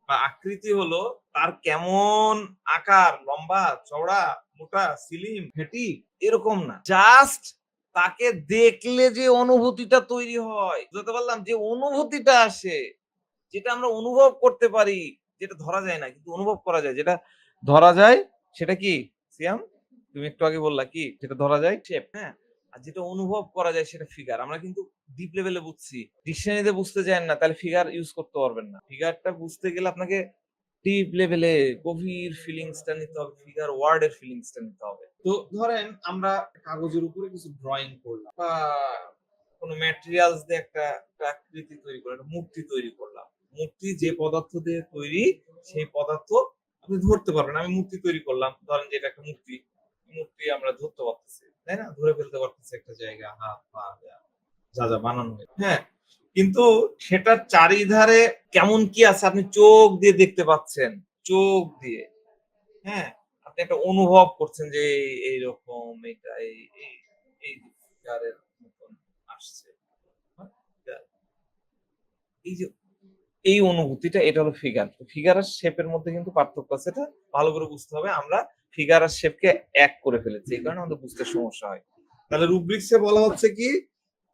বা আকৃতি হলো তার কেমন আকার, লম্বা, চওড়া, মোটা, স্লিম, ফ্যাটি, এরকম না। জাস্ট তাকে দেখলে যে অনুভূতিটা তৈরি হয়, বুঝতে পারলাম, যে অনুভূতিটা আসে, যেটা আমরা অনুভব করতে পারি, যেটা ধরা যায় না কিন্তু অনুভব করা যায়, যেটা ধরা যায় সেটা কি সিয়াম? তুমি একটু আগে বললা কি যেটা ধরা যায়? শেপ। হ্যাঁ, আর যেটা অনুভব করা যায় সেটা ফিগার। আমরা কিন্তু ডিপ লেভেলে বুঝছি, ডিকশনারিতে বুঝতে চান না, তাহলে ফিগার ইউজ করতে পারবেন না। ফিগারটা বুঝতে গেলে আপনাকে ডিপ লেভেলে গভীর ফিলিংসটা নিতে হবে, ফিগার ওয়ার্ডের ফিলিংসটা নিতে হবে। তো ধরেন আমরা কাগজের উপরে কিছু ড্রয়িং করলাম, বা কোনো ম্যাটেরিয়ালস দিয়ে একটা আকৃতি তৈরি করলাম, একটা মূর্তি তৈরি করলাম। মূর্তি যে পদার্থ দিয়ে তৈরি, সেই পদার্থ আপনি ধরতে পারবেন। আমি মূর্তি তৈরি করলাম, ধরেন যে এটা একটা মূর্তি, মূর্তি আমরা ধরতে পারতেছি, তাই না? ধরে ফেলতে পারতেছি একটা জায়গা, হাত পা যা যা বানানো হয়েছে। হ্যাঁ, কিন্তু সেটার চারিধারে কেমন কি আছে আপনি চোখ দিয়ে দেখতে পাচ্ছেন, চোখ দিয়ে। হ্যাঁ, আপনি একটা অনুভব করছেন যে এইরকম, এটা এই এই এই ফিগারের মতন আসছে। হ্যাঁ? এই যে এই অনুভূতিটা, এটা হলো ফিগার। ফিগার আর শেপের মধ্যে কিন্তু পার্থক্য আছে, এটা ভালো করে বুঝতে হবে। আমরা ফিগার আর শেপকে এক করে ফেলেছি, এই কারণে আমাদের বুঝতে সমস্যা হয়। তাহলে রুব্রিক্সে বলা হচ্ছে কি,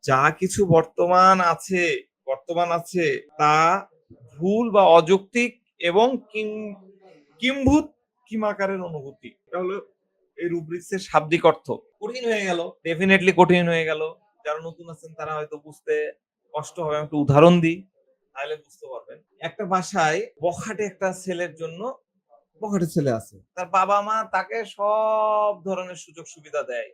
যা কিছু বর্তমান আছে তা ভুল বা অযৌক্তিক এবং কিম্ভূত কিমাকারের অনুভূতি। এটা হলো এই রুব্রিক্সের শাব্দিক অর্থ। কঠিন হয়ে গেল, ডেফিনেটলি কঠিন হয়ে গেল। যারা নতুন আছেন তারা হয়তো বুঝতে কষ্ট হবে। আমি একটু উদাহরণ দিই, তাহলে বুঝতে পারবেন। একটা বাসায় বখাটে একটা ছেলের জন্য, বখাটে ছেলে আছে, তার বাবা মা তাকে সব ধরনের সুযোগ সুবিধা দেয়,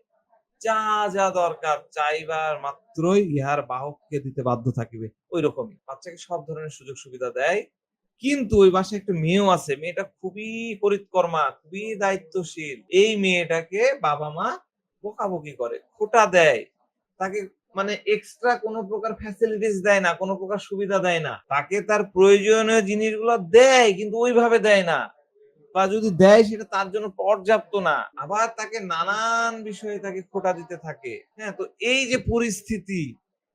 যা যা দরকার চাইবার মাত্রই ইহার বাহককে দিতে বাধ্য থাকিবে। ওই রকমই বাচ্চাকে সব ধরনের সুযোগ সুবিধা দেয়। কিন্তু ওই বাসায় একটা মেয়েও আছে, মেয়েটা খুবই পরিৎকর্মা, খুবই দায়িত্বশীল। এই মেয়েটাকে বাবা মা বকাবকি করে, খোঁটা দেয়, তাকে মানে এক্সট্রা কোনো প্রকার ফ্যাসিলিটিস দেয় না, কোনো প্রকার সুবিধা দেয় না। তাকে তার প্রয়োজনীয় জিনিসগুলো দেয়, কিন্তু ওইভাবে দেয় না, বা যদি দেয় সেটা তার জন্য পর্যাপ্ত না। আবার তাকে নানান বিষয়ে তাকে খোঁটা দিতে থাকে। হ্যাঁ, তো এই যে পরিস্থিতি,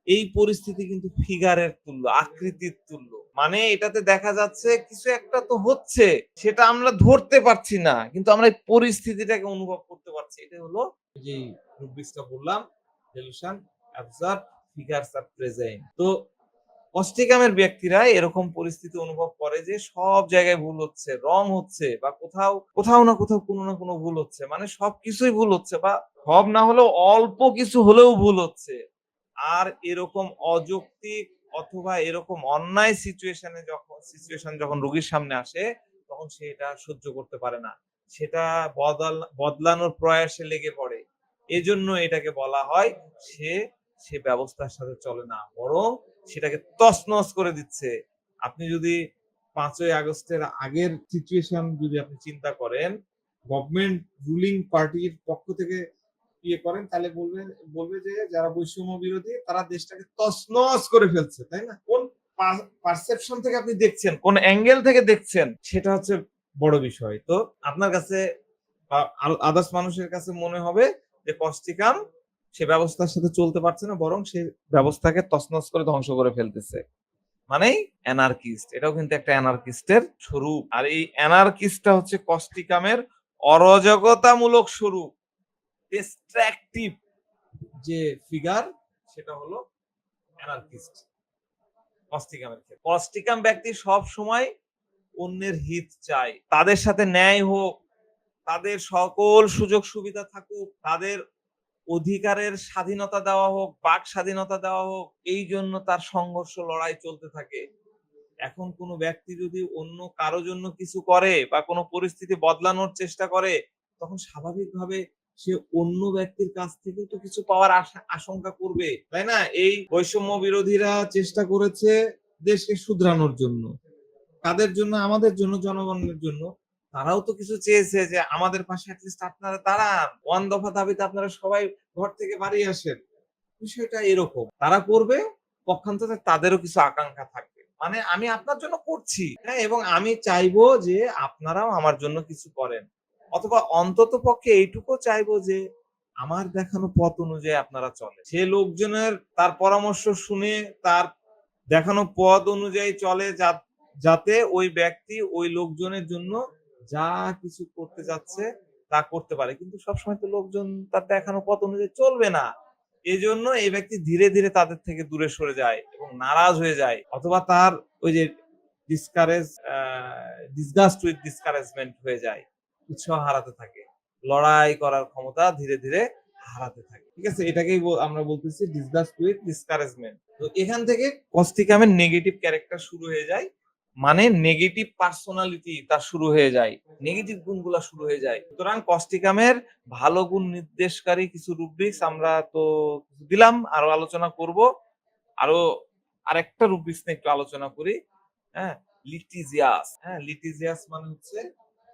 এই পরিস্থিতি কিন্তু ফিগারের তুল্য, আকৃতির তুল্য। মানে এটাতে দেখা যাচ্ছে কিছু একটা তো হচ্ছে, সেটা আমরা ধরতে পারছি না, কিন্তু আমরা এই পরিস্থিতিটাকে অনুভব করতে পারছি। এটা হলো যে রুব্রিক্সটা বললাম, রিলেশন, অ্যাবসার্ভ, ফিগারস আর প্রেজেন্ট। তো অস্টিকামের ব্যক্তিরা এরকম পরিস্থিতি অনুভব করে যে সব জায়গায় ভুল হচ্ছে, রং হচ্ছে, বা কোথাও কোথাও না কোথাও কোনো না কোনো ভুল হচ্ছে, মানে সবকিছুই ভুল হচ্ছে, বা সব না হলেও অল্প কিছু হলেও ভুল হচ্ছে। আর এরকম অযৌক্তিক অথবা এরকম অন্যায় সিচুয়েশন যখন রোগীর সামনে আসে, তখন সে এটা সহ্য করতে পারে না, সেটা বদলানোর প্রয়াসে লেগে পড়ে। এজন্য এটাকে বলা হয় সে সে ব্যবস্থার সাথে চলে না, বরং সেটাকে তছনছ করে দিচ্ছে। আপনি যদি 5ই আগস্টের আগের সিচুয়েশন যদি আপনি চিন্তা করেন, গভর্নমেন্ট রুলিং পার্টির পক্ষ থেকে ইয়ে করেন, তাহলে বলবে যে যারা বৈষম্য বিরোধী তারা দেশটাকে তছনছ করে ফেলছে, তাই না? কোন পারসেপশন থেকে আপনি দেখছেন, কোন অ্যাঙ্গেল থেকে দেখছেন, সেটা হচ্ছে বড় বিষয়। তো আপনার কাছে বা আদার্স মানুষের কাছে মনে হবে যে কস্টিকাম সে ব্যবস্থার সাথে চলতে পারছে না, বরং সে ব্যবস্থাকে তছনছ করে ধ্বংস করে ফেলতেছে, মানেই অ্যানার্কিস্ট। এটাও কিন্তু একটা অ্যানার্কিস্টের স্বরূপ। আর এই অ্যানার্কিস্টটা হচ্ছে কস্টিকামের অরাজকতামূলক স্বরূপ, ডিস্ট্রাকটিভ যে ফিগার, সেটা হলো অ্যানার্কিস্ট কস্টিকামের ক্ষেত্রে। কস্টিকাম ব্যক্তি সব সময় অন্যের হিত চায়, তাদের সাথে ন্যায় হোক, তাদের সকল সুযোগ সুবিধা থাকুক, তাদের অধিকারের স্বাধীনতা দেওয়া হোক, বাক স্বাধীনতা দেওয়া হোক, এই জন্য তার সংঘর্ষ লড়াই চলতে থাকে। এখন কোনো ব্যক্তি যদি অন্য কারো জন্য কিছু করে বা কোনো পরিস্থিতি বদলানোর চেষ্টা করে, তখন স্বাভাবিকভাবে সে অন্য ব্যক্তির কাছ থেকেও তো কিছু পাওয়ার আশঙ্কা করবে, তাই না? এই বৈষম্য বিরোধীরা চেষ্টা করেছে দেশকে শুধরানোর জন্য, তাদের জন্য, আমাদের জন্য, জনগণের জন্য। তারাও তো কিছু চেয়েছে যে আমাদের পাশে অ্যাটলিস্ট আপনারা দাঁড়ান, ওয়ান দফা দাবিতে আপনারা সবাই ঘর থেকে বাড়ি আসেন। বিষয়টা এরকম, তারা করবে, পক্ষান্তরে তাদেরও কিছু আকাঙ্ক্ষা থাকবে, মানে আমি আপনার জন্য করছি, হ্যাঁ, এবং আমি চাইবো যে আপনারাও আমার জন্য কিছু করেন, অথবা অন্তত পক্ষে এইটুকু চাইবো যে আমার দেখানো পথ অনুযায়ী আপনারা চলে। সে লোকজনের তার পরামর্শ শুনে তার দেখানো পথ অনুযায়ী চলে, যাতে ওই ব্যক্তি ওই লোকজনের জন্য যা কিছু করতে যাচ্ছে তা করতে পারে। কিন্তু সবসময় তো লোকজন তার দেখানো পথ অনুযায়ী চলবে না। এজন্য এই ব্যক্তি ধীরে ধীরে তাদের থেকে দূরে সরে যায় এবং নারাজ হয়ে যায়, অথবা তার ওই যে ডিসগাস্ট উইথ ডিসকারেজমেন্ট হয়ে যায়, উৎসাহ হারাতে থাকে, লড়াই করার ক্ষমতা ধীরে ধীরে হারাতে থাকে। ঠিক আছে, এটাকেই আমরা বলতেছি ডিসগাস্ট উইথ ডিসকারেজমেন্ট। তো এখান থেকে কস্টিকামের নেগেটিভ ক্যারেক্টার শুরু হয়ে যায়, মানে নেগেটিভ পার্সোনালিটি তার শুরু হয়ে যায়, নেগেটিভ গুণগুলা শুরু হয়ে যায়। সুতরাং কস্টিকামের ভালো গুণ নির্দেশকারী কিছু রুব্রিক্স আমরা তো দিলাম, আরো আলোচনা করব। আরো আরেকটা রুব্রিক্স নিয়ে একটু আলোচনা করি। হ্যাঁ, লিটিজিয়াস। হ্যাঁ, লিটিজিয়াস মানে হচ্ছে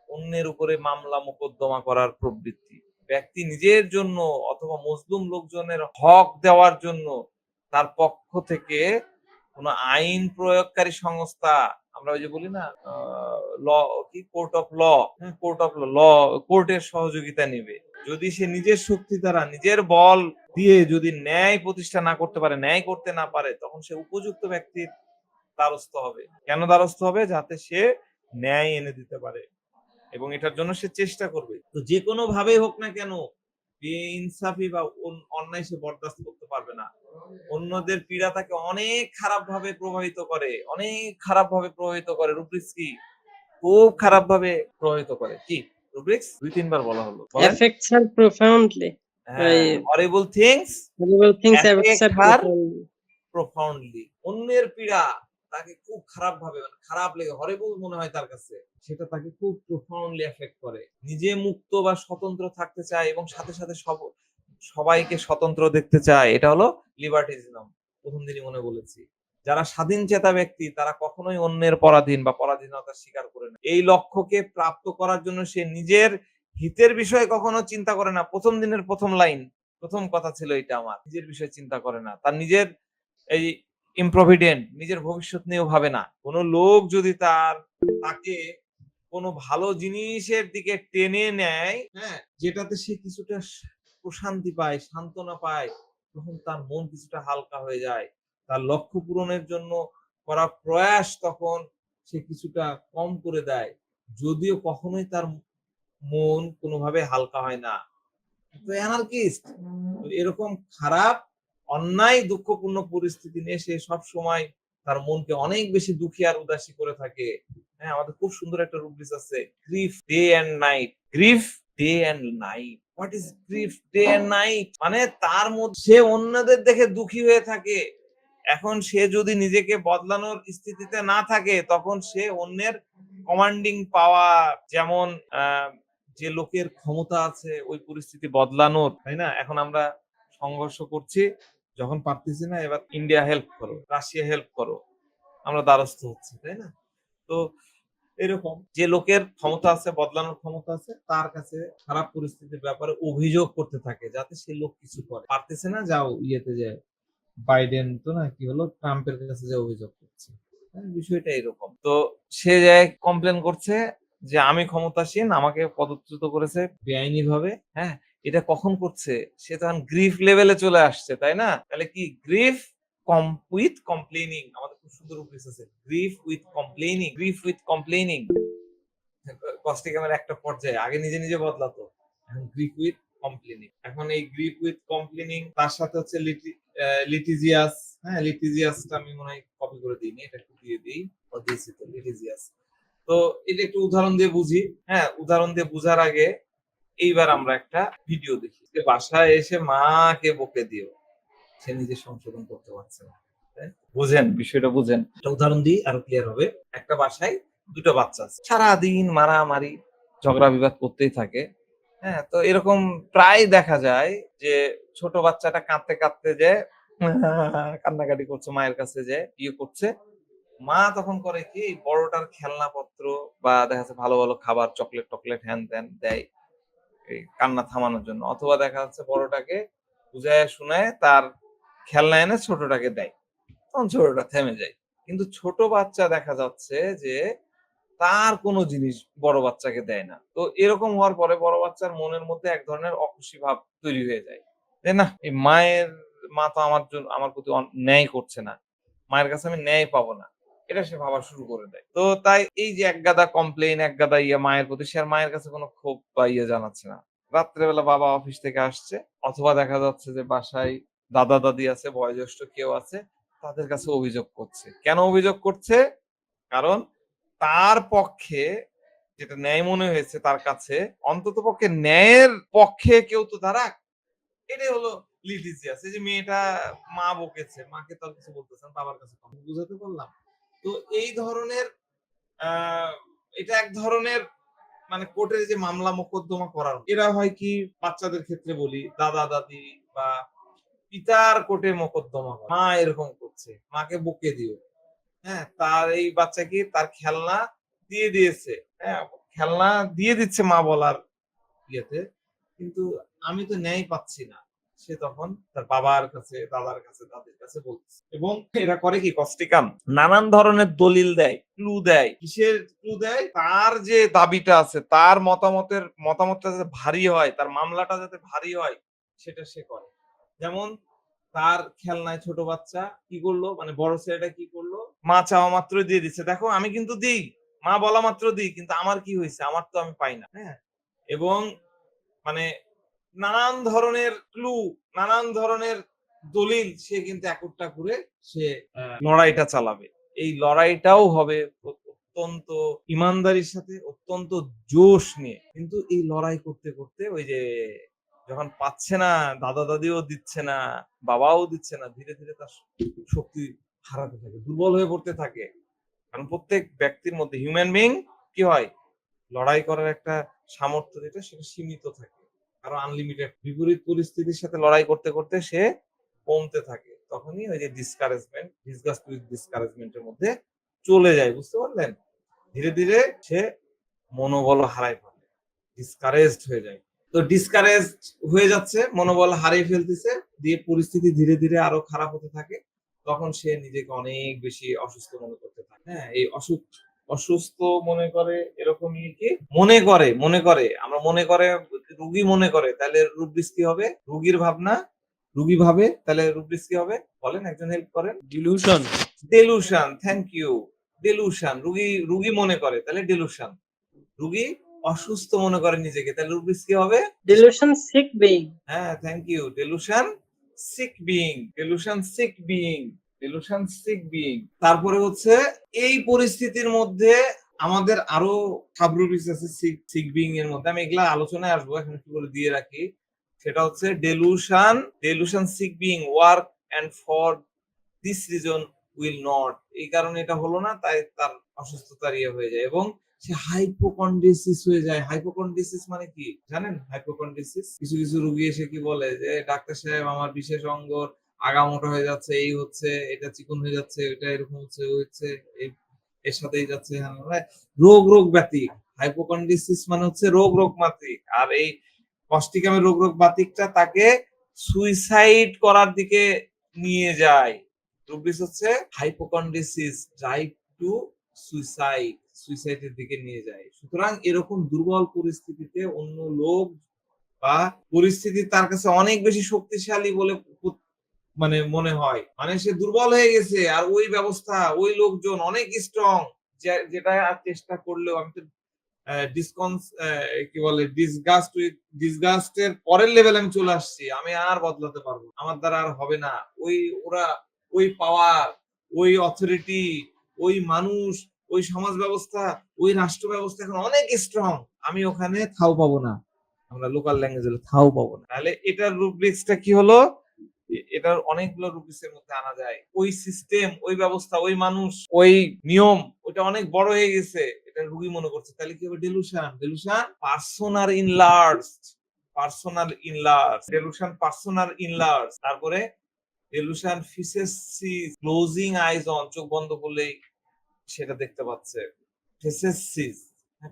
অন্যের উপরে মামলা মোকদ্দমা করার প্রবৃত্তি। ব্যক্তি নিজের জন্য অথবা মজলুম লোকজনের হক দেওয়ার জন্য তার পক্ষ থেকে কোন আইন প্রয়োগকারী সংস্থা, আমরা ওই যে বলি না ল, কি court of law, court of law, কোর্টের সহযোগিতা নেবে। যদি সে নিজের শক্তি দ্বারা, নিজের বল দিয়ে যদি ন্যায় প্রতিষ্ঠা না করতে পারে, ন্যায় করতে না পারে, তখন সে উপযুক্ত ব্যক্তির দ্বারস্থ হবে। কেন দ্বারস্থ হবে? যাতে সে ন্যায় এনে দিতে পারে, এবং এটার জন্য সে চেষ্টা করবে। তো যে কোনো ভাবে হোক না কেন, বেইনসাফি বা অন্যায় সে বরদাস্ত করতে পারবে না। অন্যদের পীড়া তাকে অনেক খারাপ ভাবে প্রভাবিত করে, অনেক খারাপ ভাবে প্রভাবিত করে। রুব্রিক্স কি? খুব খারাপ ভাবে প্রভাবিত করে। কি রুব্রিক্স? 2-3 বার বলা হলো, বলেন। affects her profoundly. হ্যাঁ, horrible things Horrible things affects her affect her profoundly. Profoundly. অন্যের পীড়া তাকে খুব খারাপ ভাবে, মানে খারাপ লেগে, হরিবল মনে হয় তার কাছে, সেটা তাকে খুব প্রফাউন্ডলি এফেক্ট করে। নিজে মুক্ত বা স্বতন্ত্র থাকতে চায় এবং সাথে সাথে সবাইকে স্বতন্ত্র দেখতে চায়। এটা হলো লিবার্টিজম। প্রথম দিনই মনে বলেছি, যারা স্বাধীন চেতা ব্যক্তি তারা কখনোই অন্যের পরাধীন বা পরাধীনতার স্বীকার করে না। এই লক্ষ্যকে প্রাপ্ত করার জন্য সে নিজের হিতের বিষয়ে কখনো চিন্তা করে না। প্রথম দিনের প্রথম লাইন, প্রথম কথা ছিল এটা আমার, নিজের বিষয়ে চিন্তা করে না, তার নিজের এই ইমপ্রভিডেন্ট, নিজের ভবিষ্যৎ নিয়েও ভাবে না। কোন লোক যদি তাকে কোনো ভালো জিনিসের দিকে টেনে নেয়, হ্যাঁ, যেটাতে সে কিছুটা প্রশান্তি পায়, সান্ত্বনা পায়, তখন তার মন কিছুটা হালকা হয়ে যায়। তার লক্ষ্য পূরণের জন্য করা প্রয়াস তখন সে কিছুটা কম করে দেয়, যদিও কখনোই তার মন কোনোভাবে হালকা হয় না। তো অ্যানার্কিস্ট এরকম খারাপ, অন্যায়, দুঃখপূর্ণ পরিস্থিতি নিয়ে সে সব সময় তার মনকে অনেক বেশি দুঃখী আর উদাসী করে থাকে। হ্যাঁ, আমাদের খুব সুন্দর একটা রুব্রিক্স আছে, grief day and night. Grief day and night. What is grief day and night? মানে তার মধ্যে অন্যদের দেখে দুঃখী হয়ে থাকে। এখন সে যদি নিজেকে বদলানোর স্থিতিতে না থাকে, তখন সে অন্যের কমান্ডিং পাওয়ার, যেমন যে লোকের ক্ষমতা আছে ওই পরিস্থিতি বদলানোর, তাই না? এখন আমরা সংঘর্ষ করছি, যখন পারতেছি না, এবার ইন্ডিয়া হেল্প করো, রাশিয়া হেল্প করো, আমরা দ্বারস্থ হচ্ছি, তাই না? তো এরকম যে লোকের ক্ষমতা আছে, বদলানোর ক্ষমতা আছে, তার কাছে খারাপ পরিস্থিতির ব্যাপারে অভিযোগ করতে থাকে, যাতে সে লোক কিছু করে। পারতেছে না, যাও ইয়েতে যায়, বাইডেন তো না কি হলো, ট্রাম্পের কাছে যে অভিযোগ করছে। হ্যাঁ, বিষয়টা এরকম। তো সে যায় কমপ্লেন করছে যে আমি ক্ষমতাসীন, আমাকে পদচ্যুত করেছে বেআইনি ভাবে। হ্যাঁ, এটা কখন করছে? সে তখন গ্রিফ লেভেলে চলে আসছে, তাই না? তাহলে কি গ্রিফ উইথ কমপ্লেইনিং, আমাদের খুব সুন্দর উপদেশ আছে, grief with complaining, grief with complaining. কস্টিকামের একটা পর্যায়ে আগে নিজে নিজে বদলাতো, এখন গ্রিফ উইথ কমপ্লেনিং। এখন এই গ্রিফ উইথ কমপ্লেনিং তার সাথে হচ্ছে লিটিজিয়াস। হ্যাঁ, লিটিজিয়াসটা আমি মনে হয় কপি করে দিইনি, এটা একটু দিয়ে দিই। দিয়েছি তো লিটিজিয়াস। তো এটা একটু উদাহরণ দিয়ে বুঝি। হ্যাঁ, উদাহরণ দিয়ে বুঝার আগে এইবার আমরা একটা ভিডিও দেখি যে বাসায় এসে মাকে বকে দিও, সে নিজে সংশোধন করতে পারছে না। বুঝেন বিষয়টা, বুঝেন। একটা উদাহরণ দিই আরো ক্লিয়ার হবে। একটা বাসায় দুটো বাচ্চা আছে, সারাদিন মারামারি ঝগড়া বিবাদ করতেই থাকে। হ্যাঁ, তো এরকম প্রায় দেখা যায় যে ছোট বাচ্চাটা কাঁদতে কাঁদতে যে কান্নাকাটি করছে, মায়ের কাছে যে ইয়ে করছে, মা তখন করে কি বড়টার খেলনাপত্র বা দেখা যাচ্ছে ভালো ভালো খাবার, চকলেট টকলেট হ্যান ত্যান দেয় এই কান্না থামানোর জন্য, অথবা দেখা যাচ্ছে বড়টাকে বুঝায় শুনায় তার খেলনা এনে ছোটটাকে দেয়, তখন ছোটটা থেমে যায়। কিন্তু ছোট বাচ্চা দেখা যাচ্ছে যে তার কোনো জিনিস বড় বাচ্চাকে দেয় না। তো এরকম হওয়ার পরে বড় বাচ্চার মনের মধ্যে এক ধরনের অখুশি ভাব তৈরি হয়ে যায়। যে না, এই মা তো আমার জন্য আমার প্রতি ন্যায় করছে না। মায়ের কাছে আমি ন্যায় পাবো না। এটা সে ভাবা শুরু করে দেয়। তো তাই এই যে একগাদা কমপ্লেইন, একগাদা ইয়ে মায়ের প্রতি, সে আর মায়ের কাছে কোনো ক্ষোভ বা ইয়ে জানাচ্ছে না। রাত্রেবেলা বাবা অফিস থেকে আসছে, অথবা দেখা যাচ্ছে যে বাসায় দাদা দাদি আছে, বয়োজ্যেষ্ঠ কেউ আছে, তাদের কাছে অভিযোগ করছে। কেন অভিযোগ করছে? কারণ তার পক্ষে যেটা ন্যায় মনে হয়েছে তার কাছে, অন্ততপক্ষে ন্যায়ের পক্ষে কেউ তো দাঁড়াক। এটাই হলো লিটিজিয়াস। এই যে মেয়েটা মা বকেছে, মাকে তো আর কিছু বলতেছে না, বাবার কাছে কথা বুঝাতে পারলাম। তো এই ধরনের আহ এটা এক ধরনের মানে কোর্টের যে মামলা মোকদ্দমা করার, এরা হয় কি বাচ্চাদের ক্ষেত্রে বলি, দাদা দাদি বা পিতার কোর্টে মোকদ্দমা করে। মা এরকম করছে, মাকে বকে দিও। হ্যাঁ, তার এই বাচ্চা কি তার খেলনা দিয়ে দিয়েছে। হ্যাঁ, খেলনা দিয়ে দিচ্ছে মা বলার ইয়েতে, কিন্তু আমি তো ন্যায় পাচ্ছি না। সে তখন তার বাবার কাছে, দাদার কাছে, দাদির কাছে বলছে। এবং এরা করে কি কস্টিকাম নানান ধরনের দলিল দেয়, ক্লু দেয়। কিসের ক্লু দেয়? তার যে দাবিটা আছে, তার মতামতটা যাতে ভারী হয়, তার মামলাটা যাতে ভারী হয়, সেটা সে করে। যেমন তার খেলনায় ছোট বাচ্চা কি করলো, মানে বড় ছেলেটা কি করলো, মা চাওয়া মাত্রই দিয়ে দিচ্ছে, দেখো আমি কিন্তু দিই, মা বলা মাত্র দিই, কিন্তু আমার কি হয়েছে, আমার তো আমি পাই না। হ্যাঁ, এবং মানে নানান ধরনের ক্লু, নানান ধরনের দলিল সে কিন্তু একটা করে সে লড়াইটা চালাবে। এই লড়াইটাও হবে অত্যন্ত ইমানদারির সাথে, অত্যন্ত জোশ নিয়ে। কিন্তু এই লড়াই করতে করতে ওই যে যখন পাচ্ছে না, দাদা দাদিও দিচ্ছে না, বাবাও দিচ্ছে না, ধীরে ধীরে তার শক্তি হারাতে থাকে, দুর্বল হয়ে পড়তে থাকে। কারণ প্রত্যেক ব্যক্তির মধ্যে, হিউম্যান বিং কি হয়, লড়াই করার একটা সামর্থ্য যেটা সেটা সীমিত থাকে, আরো আনলিমিটেড। বিপরীত পরিস্থিতির সাথে লড়াই করতে করতে সে কমতে থাকে, তখনই ওই যে ডিসকারেজমেন্ট, ডিসগাস্ট উইথ ডিসকারেজমেন্টের মধ্যে চলে যায়। বুঝতে পারলেন? ধীরে ধীরে সে মনোবল হারায় ফেলে, ডিসকারেজড হয়ে যায়। তো ডিসকারেজড হয়ে যাচ্ছে, মনোবল হারিয়ে ফেলতেছে, দিয়ে পরিস্থিতি ধীরে ধীরে আরো খারাপ হতে থাকে। তখন সে নিজেকে অনেক বেশি অসুস্থ মনে করতে থাকে। হ্যাঁ, এই অসুস্থ মনে করে, এরকমই কি মনে করে আমরা মনে করে, রুগী মনে করে, তাহলে রুব্রিক্স কি হবে? রুগীর ভাবনা, রুগী ভাবে, তাহলে রুব্রিক্স কি হবে বলেন, একজন হেল্প করেন। Delusion. Delusion, thank you. Delusion, রুগী মনে করে, তাহলে ডেলুশন। রুগী অসুস্থ মনে করে নিজেকে, তাহলে রুব্রিক্স কি হবে? Delusion sick being. হ্যাঁ, thank you. Delusion sick being, delusion sick being, delusion sick being. তারপরে হচ্ছে এই পরিস্থিতির মধ্যে আমাদের আরো সাবরুব্রিক্স আছে সিক বিং এর মধ্যে, আমি এগুলা আলোচনায় আসবো, এখন কি করে দিয়ে রাখি। সেটা হচ্ছে delusion sick being work and for this reason will not, এই কারণে এটা হলো না, তাই তার অসুস্থতার ইয়ে হয়ে যায়, এবং সে হাইপোকন্ড্রিসিস হয়ে যায়। হাইপোকন্ড্রিসিস মানে কি জানেন? হাইপোকন্ড্রিসিস, কিছু কিছু রোগী এসে কি বলে যে ডাক্তার সাহেব আমার বিশেষ অঙ্গ আগা মোটা হয়ে যাচ্ছে, এই হচ্ছে, এটা চিকন হয়ে যাচ্ছে, এটা এরকম হচ্ছে, ওই হচ্ছে, এর সাথেই যাচ্ছে, মানে রোগ ব্যাধি। হাইপোকন্ড্রিসিস মানে হচ্ছে রোগ ব্যাধি। আর এই কষ্টিকামের রোগ ব্যাধিটা তাকে সুইসাইড করার দিকে নিয়ে যায়। রুব্রিক্স হচ্ছে হাইপোকন্ড্রিসিস ড্রাইভ টু সুইসাইডের দিকে নিয়ে যায়। সুতরাং এরকম দুর্বল পরিস্থিতিতে অন্য লোক বা পরিস্থিতি তার কাছে অনেক বেশি শক্তিশালী বলে মানে মনে হয়, মানে সে দুর্বল হয়ে গেছে, আর ওই ব্যবস্থা ওই লোকজন অনেক স্ট্রং, যেটা আর চেষ্টা করলেও আমি তো ডিসকনস কি বলে ডিসগাস্টের পরের লেভেল আমি চলে আসছি, আমি আর বদলাতে পারবো না, আমার দ্বারা আর হবে না। ওই ওরা ওই পাওয়ার, ওই অথরিটি, ওই মানুষ, ওই সমাজ ব্যবস্থা, ওই রাষ্ট্র ব্যবস্থা এখন অনেক স্ট্রং, আমি ওখানে থাও পাবো না, আমরা লোকাল ল্যাঙ্গুয়েজ হলে থাও পাবো না। তাহলে এটার রুব্রিক্সটা কি হলো? এটার অনেকগুলো রুব্রিক্সের মধ্যে আনা যায়। ওই সিস্টেম, ওই ব্যবস্থা, ওই মানুষ, ওই নিয়ম, ওটা অনেক বড় হয়ে গেছে, এটা রুগী মনে করছে। তাহলে কি হবে? Delusion. Delusion personal enlarged, personal enlarge, delusion personal enlarge. তারপরে delusion faces sees, closing eyes on, চোখ বন্ধ করলেই সেটা দেখতে পাচ্ছে। Faces sees,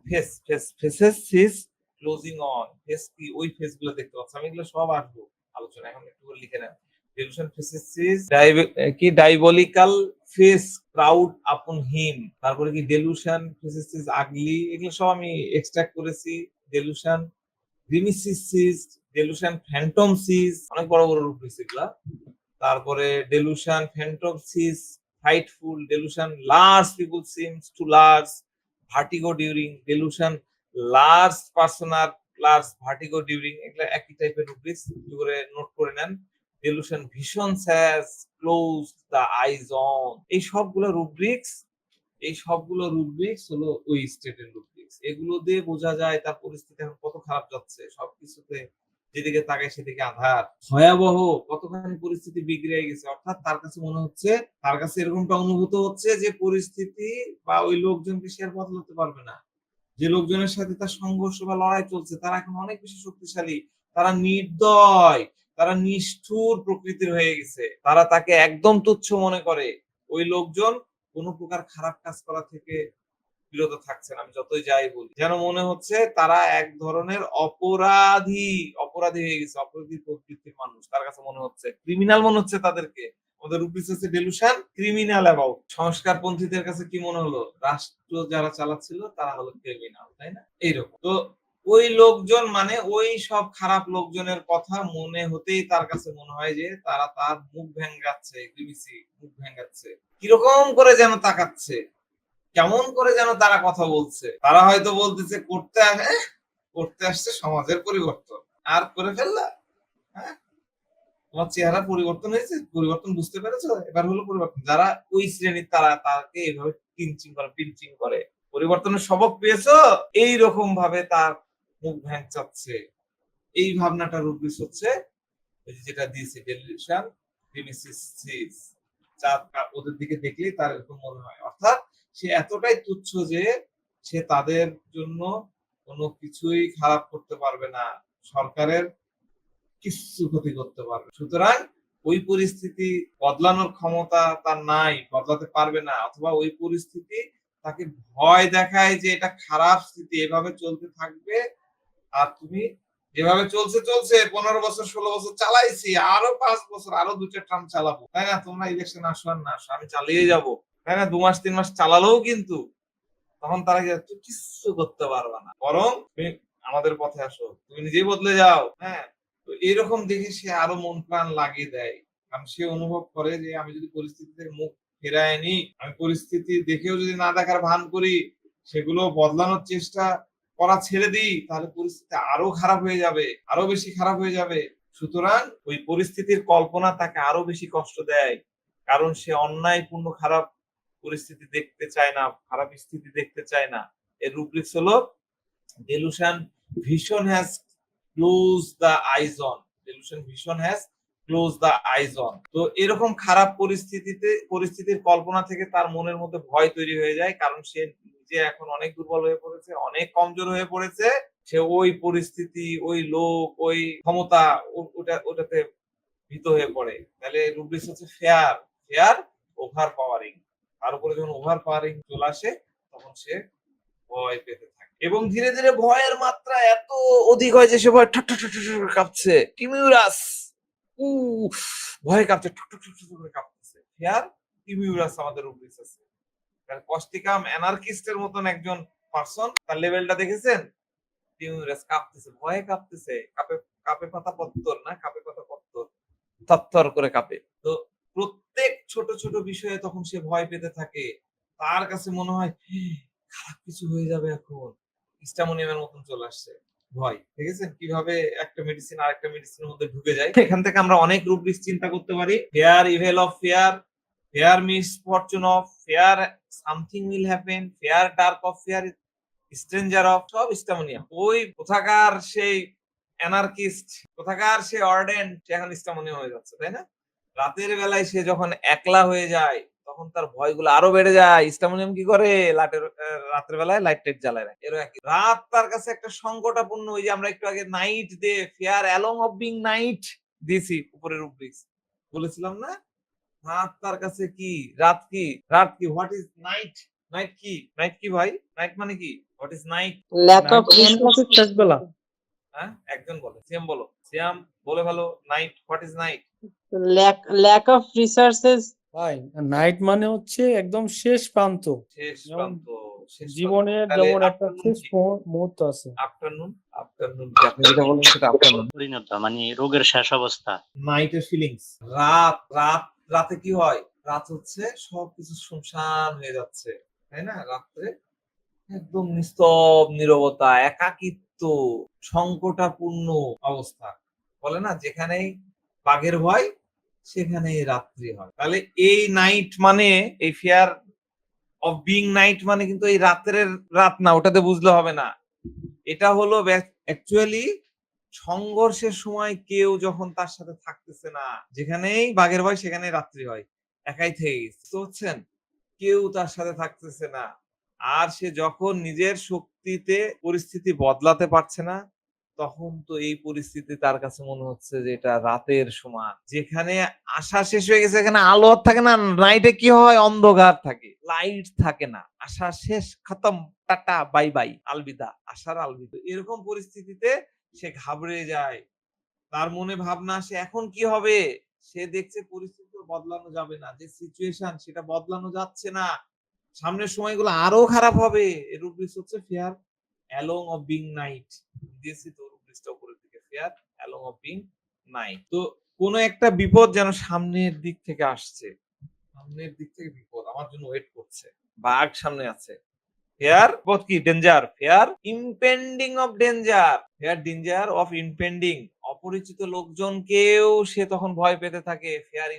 face face faces sees, closing on, face কি ওই ফেস গুলো দেখতে পাচ্ছে। আমি এগুলো সব আসবো আলোচনা, এখন একটু করে লিখে নেন। ডেলুশন ফেসেসিস, কি ডায়াবলিক্যাল ফেস ক্রাউড আপন হিম। তারপরে কি ডেলুশন ফেসেসিস আগলি, এগুলো সব আমি এক্সট্রাক্ট করেছি। ডেলুশন গ্রিমিসিস, ডেলুশন ফ্যান্টমসিস, অনেক বড় বড় রূপ রয়েছে এগুলা। তারপরে delusion ফ্যান্টমসিস, frightful, delusion large people seems to large, vertigo during, delusion large personal large vertigo during, এগুলা একই টাইপের রুব্রিক্স, একটু করে নোট করে নেন। delusion vision has closed the eyes on, এই সবগুলো রুব্রিক্স, এই সবগুলো রুব্রিক্স হলো ওই স্টেটের রুব্রিক্স। এগুলো দিয়ে বোঝা যায় তার পরিস্থিতি এখন কত খারাপ যাচ্ছে, সবকিছুতে যেদিকে তাকায় সেদিকে আধার, ভয়াবহ, কতখানি পরিস্থিতি বিগড়ে গেছে। অর্থাৎ তার কাছে মনে হচ্ছে, তার কাছে এরকমটা অনুভূত হচ্ছে যে পরিস্থিতি বা ওই লোকজনকে সে আর বদলাতে পারবে না। যে লোকজনের সাথে তার সংঘর্ষ বা লড়াই চলছে তারা এখন অনেক বেশি শক্তিশালী, তারা নির্দয়, তারা নিষ্ঠুর প্রকৃতির হয়ে গেছে, তারা তাকে একদম তুচ্ছ মনে করে। ওই লোকজন কোনো প্রকার খারাপ কাজ করা থেকে বিরত থাকছেন, আমি যতই যাই বলি, যেন মনে হচ্ছে তারা এক ধরনের অপরাধী, অপরাধী হয়ে গেছে, অপরাধী প্রকৃতির মানুষ তার কাছে মনে হচ্ছে, ক্রিমিনাল মনে হচ্ছে তাদেরকে। আমাদের রুপিস হচ্ছে ডেলুশন ক্রিমিনাল অ্যাবাউট। সংস্কারপন্থীদের কাছে কি মনে হলো? রাষ্ট্র যারা চালাচ্ছিল তারা হলো ক্রিমিনাল, তাই না? এইরকম তো ওই লোকজন, মানে ওই সব খারাপ লোকজনের কথা মনে হতেই তার কাছে মনে হয় যে তারা তার মুখ ভেঙ্গাচ্ছে, মুখ ভেঙ্গাচ্ছে, কিরকম করে যেন তাকাচ্ছে, কেমন করে যেন তারা কথা বলছে। তারা হয়তো বলতেছে করতে আসছে সমাজের পরিবর্তন, আর করে ফেললা, হ্যাঁ তোমার চেহারা পরিবর্তন হয়েছে, পরিবর্তন বুঝতে পেরেছো, এবার হলো পরিবর্তন। যারা ওই শ্রেণীর তারা তাকে এইভাবে পিঞ্চিং করে পরিবর্তনের সবক পেয়েছো, এইরকম ভাবে তার মুখ ভ্যাংচাচ্ছে। এই ভাবনাটা রূপবিস হচ্ছে যেটা দিয়েছে ডেলিউশন ক্রিমিসিস। ওদের দিকে দেখলেই তার এরকম মনে হয়, অর্থাৎ সে এতটাই তুচ্ছ যে সে তাদের জন্য কোনো কিছুই খারাপ করতে পারবে না, সরকারের কিছু ক্ষতি করতে পারবে। সুতরাং ওই পরিস্থিতি বদলানোর ক্ষমতা তার নাই, বদলাতে পারবে না, অথবা ওই পরিস্থিতি তাকে ভয় দেখায় যে এটা খারাপ স্থিতি, এভাবে চলতে থাকবে, আর তুমি এভাবে চলছে 15 বছর 16 বছর চালাইছি, আরো 5 বছর, আরো 2টা টার্ম চালাবো, তাই না? তোমরা ইলেকশন আসো আর না আসো, আমি চালিয়ে যাবো, তাই না? 2 মাস 3 মাস চালালেও কিন্তু তখন তারা কিছু করতে পারবে না, বরং তুমি আমাদের পথে আসো, তুমি নিজেই বদলে যাও। হ্যাঁ, তো এরকম দেখে সে আরো মন প্রাণ লাগিয়ে দেয়, কারণ সে অনুভব করে যে আমি যদি পরিস্থিতি থেকে মুখ ফেরায় নি, আমি পরিস্থিতি দেখেও যদি না দেখার ভান করি, সেগুলো বদলানোর চেষ্টা করা ছেড়ে দিই, তাহলে পরিস্থিতি আরো খারাপ হয়ে যাবে, আরো বেশি খারাপ হয়ে যাবে। সুতরাং ওই পরিস্থিতির কল্পনা তাকে আরো বেশি কষ্ট দেয়, কারণ সে অন্যায়পূর্ণ খারাপ পরিস্থিতি দেখতে চায় না, খারাপ স্থিতি দেখতে চায় না। এর রুব্রিক্স হলো delusion vision has closed the eyes on, delusion vision has closed the eyes on। তো এরকম খারাপ পরিস্থিতির কল্পনা থেকে তার মনের মধ্যে ভয় তৈরি হয়ে যায়, কারণ সে নিজে এখন অনেক দুর্বল হয়ে পড়েছে, অনেক কমজোর হয়ে পড়েছে। সে ওই পরিস্থিতি, ওই লোক, ওই ক্ষমতা, ওটাতে ভীত হয়ে পড়ে। তাহলে রুব্রিক্স হচ্ছে ফেয়ার ওভার পাওয়ারিং। তার উপরে যখন ওভার পাওয়ারিং চলে আসে তখন সে ভয় পেতে থাকে, এবং ধীরে ধীরে ভয়ের মাত্রা এত অধিক হয় যে সে ভয় ঠক ঠক ঠক ঠক করে কাঁপছে, টিমিউরাস, উ ভয় কাঁপছে, ঠক ঠক ঠক ঠক করে কাঁপতেছে। ফেয়ার টিমিউরাস আমাদের রুব্রিক্স আছে। কস্টিকাম অ্যানার্কিস্টের মতন একজন পারসন, তার লেভেলটা দেখেছেন? টিউরাস কাঁপতেছে, ভয়ে কাঁপতেছে, কাপে কাপে পাতা পত্তর না, কাপে পাতা পত্তর, থরথর করে কাঁপে। তো প্রত্যেক ছোট ছোট বিষয়ে তখন সে ভয় পেতে থাকে। তার কাছে মনে হয় খারাপ কিছু হয়ে যাবে এখন, হিস্টামোনিয়ামের মতন চলে আসছে ভয়। দেখেছেন কিভাবে একটা মেডিসিন আরেকটা মেডিসিনের মধ্যে ঢুকে যায়। এখান থেকে আমরা অনেক রূপবিশ চিন্তা করতে পারি। Fair evil of fair, fair misfortune of fair, something will happen, fair dark of fair, stranger of, সব হিস্টামোনিয়াম। ওই কোথাকার সেই অ্যানার্কিস্ট, কোথাকার সে অর্ডেন, সে এখন হিস্টামোনিয়াম হয়ে যাচ্ছে, তাই না? রাতের বেলায় সে যখন একলা হয়ে যায় তখন তার ভয়গুলো আরো বেড়ে যায়। হিস্টামোনিয়াম কি করে, রাতের বেলায় লাইট টাইট জ্বালায় রাখে। এরও একই, রাত তার কাছে একটা সংকটাপূর্ণ। ওই যে আমরা একটু আগে night they fair along of being night দিয়েছি উপরের রুব্রিক্স, বলেছিলাম না? রাত তার কাছে কি, রাত কি, রাত কি, হোয়াট ইজ নাইট, নাইট কি, নাইট কি ভাই, নাইট মানে কি, what is night? Lack of night মানে হচ্ছে শেষ বেলা। হ্যাঁ, একজন বলে, সিয়াম বলো, সিয়াম বলে ভালো, night, what is night? Lack of resources. ভাই নাইট মানে হচ্ছে একদম শেষ প্রান্ত, শেষ যেমন প্রান্ত, শেষ প্রান্ত। জীবনের তাহলে যেমন একটা আফটারনুন শেষ কি? মুহূর্ত আছে। আফটারনুন, আফটারনুন কি আপনি যেটা বললেন সেটা আফটারনুন। পরিণত মানে রোগের শেষ অবস্থা। নাইটের ফিলিংস, রাত, রাত, রাতে কি হয়? রাত হচ্ছে সবকিছু শুনশান হয়ে যাচ্ছে, তাই না? রাত্রে একদম নিস্তব নীরবতা, একাকিত্ব, সংকটাপূর্ণ অবস্থা। বলে না, যেখানেই বাঘের ভয় সেখানেই রাত্রি হয়। তাহলে এই নাইট মানে, এই ফিয়ার অফ বিং নাইট মানে কিন্তু এই রাতের রাত না, ওটাতে বুঝলে হবে না। এটা হলো অ্যাকচুয়ালি সংঘর্ষের সময় কেউ যখন তার সাথে থাকতেছে না, যেখানেই বাঘের ভয় সেখানেই রাত্রি হয়, একাই থেকে গেছে, বুঝতে পারছেন? কেউ তার সাথে থাকতেছে না। আর সে যখন নিজের শক্তিতে পরিস্থিতি বদলাতে পারছে না, তখন তো এই পরিস্থিতি তার কাছে মনে হচ্ছে যে এটা রাতের সময়। যেখানে আশা শেষ হয়ে গেছে, এখানে আলো আর থাকে না। নাইটে কি হয়, অন্ধকার থাকে, লাইট থাকে না, আশা শেষ, খতম, টাটা বাই বাই, আলবিদা, আশার আলবিদা। এরকম পরিস্থিতিতে সে ঘাবড়ে যায়, তার মনে ভাবনা আসে এখন কি হবে। সে দেখছে পরিস্থিতি বদলানো যাবে না, যে সিচুয়েশন সেটা বদলানো যাচ্ছে না, সামনের সময়গুলো আরো খারাপ হবে। এর রূপবিশ হচ্ছে fair along of being night. দিয়েছি তো রূপবিশটা উপরের দিকে, fair along of being night. তো কোন একটা বিপদ যেন সামনের দিক থেকে আসছে, সামনের দিক থেকে বিপদ আমার জন্য ওয়েট করছে, বাঘ সামনে আছে। ফেয়ার বিপদ কি, danger, fair impending of danger, fair danger of impending. অপরিচিত লোকজনকেও সে তখন ভয় পেতে থাকে, ফেয়ার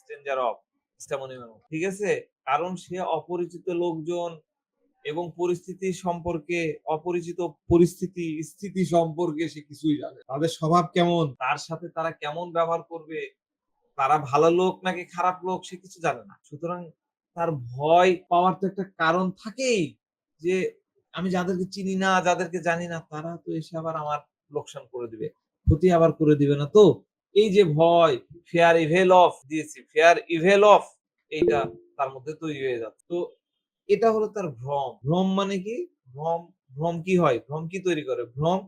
ডেঞ্জার অফ হিস্টামোনিয়াম, ঠিক আছে? কারণ সে অপরিচিত লোকজন এবং পরিস্থিতি সম্পর্কে, অপরিচিত পরিস্থিতি স্থিতি সম্পর্কে সে কিছুই জানে না। তাদের স্বভাব কেমন, তার সাথে তারা কেমন ব্যবহার করবে, তারা ভালো লোক নাকি খারাপ লোক, সে কিছু জানে না। সুতরাং তার ভয় পাওয়ার তো একটা কারণ থাকেই, যে আমি যাদেরকে চিনি না, যাদেরকে জানি না, তারা তো এসে আবার আমার লোকসান করে দিবে, ক্ষতি আবার করে দিবে না তো। এই যে ভয়, ফেয়ার ইভেল অফ দিয়েছি, ফেয়ার ইভেল অফ, এইটা তার মধ্যে তৈরি হয়ে যাচ্ছে। তো এটা হলো তার ভ্রম। ভ্রম মানে কি? ভ্রম, ভ্রম কি হয়, ভ্রম কি তৈরি করে? ভ্রম,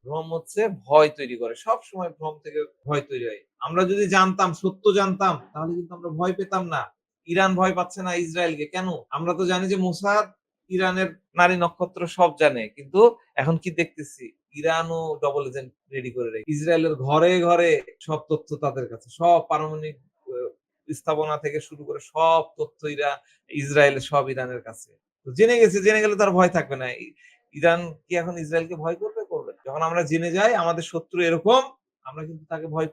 ভ্রম হচ্ছে ভয় তৈরি করে। সব সময় ভ্রম থেকে ভয় তৈরি হয়। আমরা যদি জানতাম, সত্য জানতাম, তাহলে কিন্তু আমরা ভয় পেতাম না। ইরান ভয় পাচ্ছে না ইসরায়েলকে, কেন? আমরা তো জানি যে মোসাদ ইরানের নারী নক্ষত্র সব জানে, কিন্তু এখন কি দেখতেছি, ইরানও ডবল এজেন্ট রেডি করে রেখে, ইসরায়েলের ঘরে ঘরে সব তথ্য তাদের কাছে, সব পারমাণবিক স্থাপনা থেকে শুরু করে সব তথ্য ইসরায়েলের সব ইরানের কাছে। তো জেনে গেছে, জেনে গেলে তার ভয় থাকবে না। ইরান কি এখন ইসরায়েলকে ভয় করবে? করবে না। যখন আমরা জেনে যাই আমাদের শত্রু এরকম, আমরা কিন্তু তাকে ভয়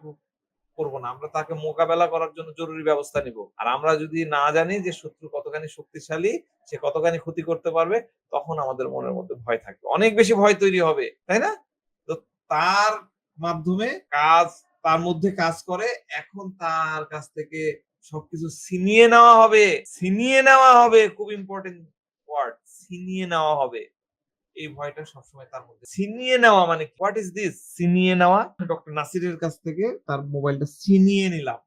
করবো না, আমরা তাকে মোকাবেলা করার জন্য জরুরি ব্যবস্থা নিব। আর আমরা যদি না জানি যে শত্রু কতখানি শক্তিশালী, সে কতখানি ক্ষতি করতে পারবে, তখন আমাদের মনের মধ্যে ভয় থাকবে, অনেক বেশি ভয় তৈরি হবে, তাই না? তো তার মাধ্যমে কাজ, তার মধ্যে কাজ করে। এখন তার কাছ থেকে সবকিছু ছিনিয়ে নেওয়া হবে, ছিনিয়ে নেওয়া হবে, খুব ইম্পর্টেন্ট ওয়ার্ড, ছিনিয়ে নেওয়া হবে। এই ভয়টা সবসময় তার মধ্যে। ছিনিয়ে নেওয়া মানে হোয়াট ইজ দিস, ছিনিয়ে নেওয়া। ডক্টর নাসিরের কাছ থেকে তার মোবাইলটা ছিনিয়ে নিলাম,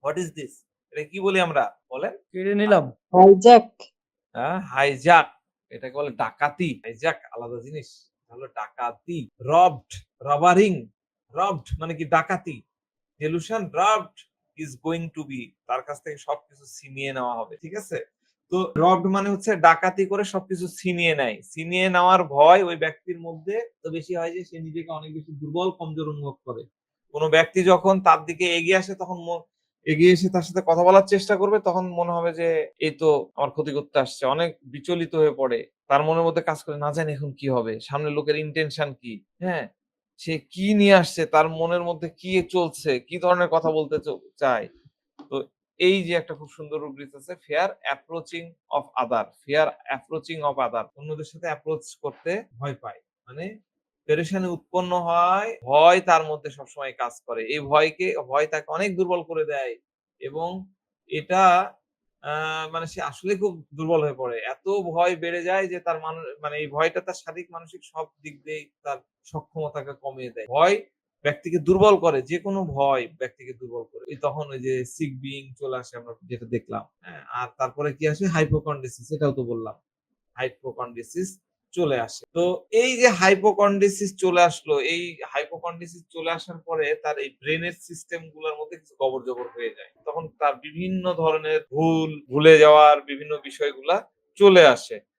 হোয়াট ইজ দিস, এটা কি বলি আমরা, বলেন? কেড়ে নিলাম। হাইজ্যাক। হ্যাঁ, হাইজ্যাক, এটাকে বলে ডাকাতি। হাইজ্যাক আলাদা জিনিস, হলো ডাকাতি। রবড, রবারিং, রবড মানে কি, ডাকাতি। Delusion, robbed is going to be, তার কাছ থেকে সবকিছু ছিনিয়ে নেওয়া হবে, ঠিক আছে? তো রবড মানে হচ্ছে ডাকাতি করে সবকিছু ছিনিয়ে নেয়। ছিনিয়ে নেওয়ার ভয় ওই ব্যক্তির মধ্যে তো বেশি হয় যে সে নিজেকে অনেক বেশি দুর্বল, কমজোর অনুভব করে। কোন ব্যক্তি যখন তার দিকে এগিয়ে আসে তখন এগিয়ে এসে তার সাথে কথা বলার চেষ্টা করবে তখন মনে হবে যে এই তো আমার ক্ষতি করতে আসছে। অনেক বিচলিত হয়ে পড়ে। তার মনের মধ্যে কাজ করে না জানি এখন কি হবে? সামনের লোকের ইনটেনশন কি? হ্যাঁ? সে কি নিয়ে আসছে? তার মনের মধ্যে কি চলছে? কি ধরনের কথা বলতে চায়? তো এই যে একটা খুব সুন্দর রূপ দিতেছে fair approaching of other, fair approaching of other, অন্যদের সাথে অ্যাপ্রোচ করতে ভয় পায়। মানে পেরেশানি উৎপন্ন হয়, ভয় তার মধ্যে সবসময় কাজ করে। এই ভয় তাকে অনেক দুর্বল করে দেয় এবং এটা মানে সে আসলেই খুব দুর্বল হয়ে পড়ে। এত ভয় বেড়ে যায় যে তার মানে এই ভয়টা তার শারীরিক মানসিক সব দিক দিয়েই তার সক্ষমতাকে কমিয়ে দেয়। ভয় ব্যক্তিকে দুর্বল করে। যেকোনো ভয় ব্যক্তিকে দুর্বল করে। তখন ওই যে সিক বিইং চলে আসে আমরা যেটা দেখলাম। হ্যাঁ? আর তারপরে কি আসে? হাইপোকন্ড্রিসিস এটাও তো বললাম। হাইপোকন্ড্রিসিস চলে আসে। তো এই যে হাইপোকন্ড্রিসিস চলে আসলো, এই হাইপোকন্ড্রিসিস চলে আসার পরে তার এই ব্রেনের সিস্টেম গুলার মধ্যে কিছু গবর-জবর হয়ে যায়। তখন তার বিভিন্ন ধরনের ভুলে যাওয়ার বিভিন্ন বিষয়গুলা চলে আসে।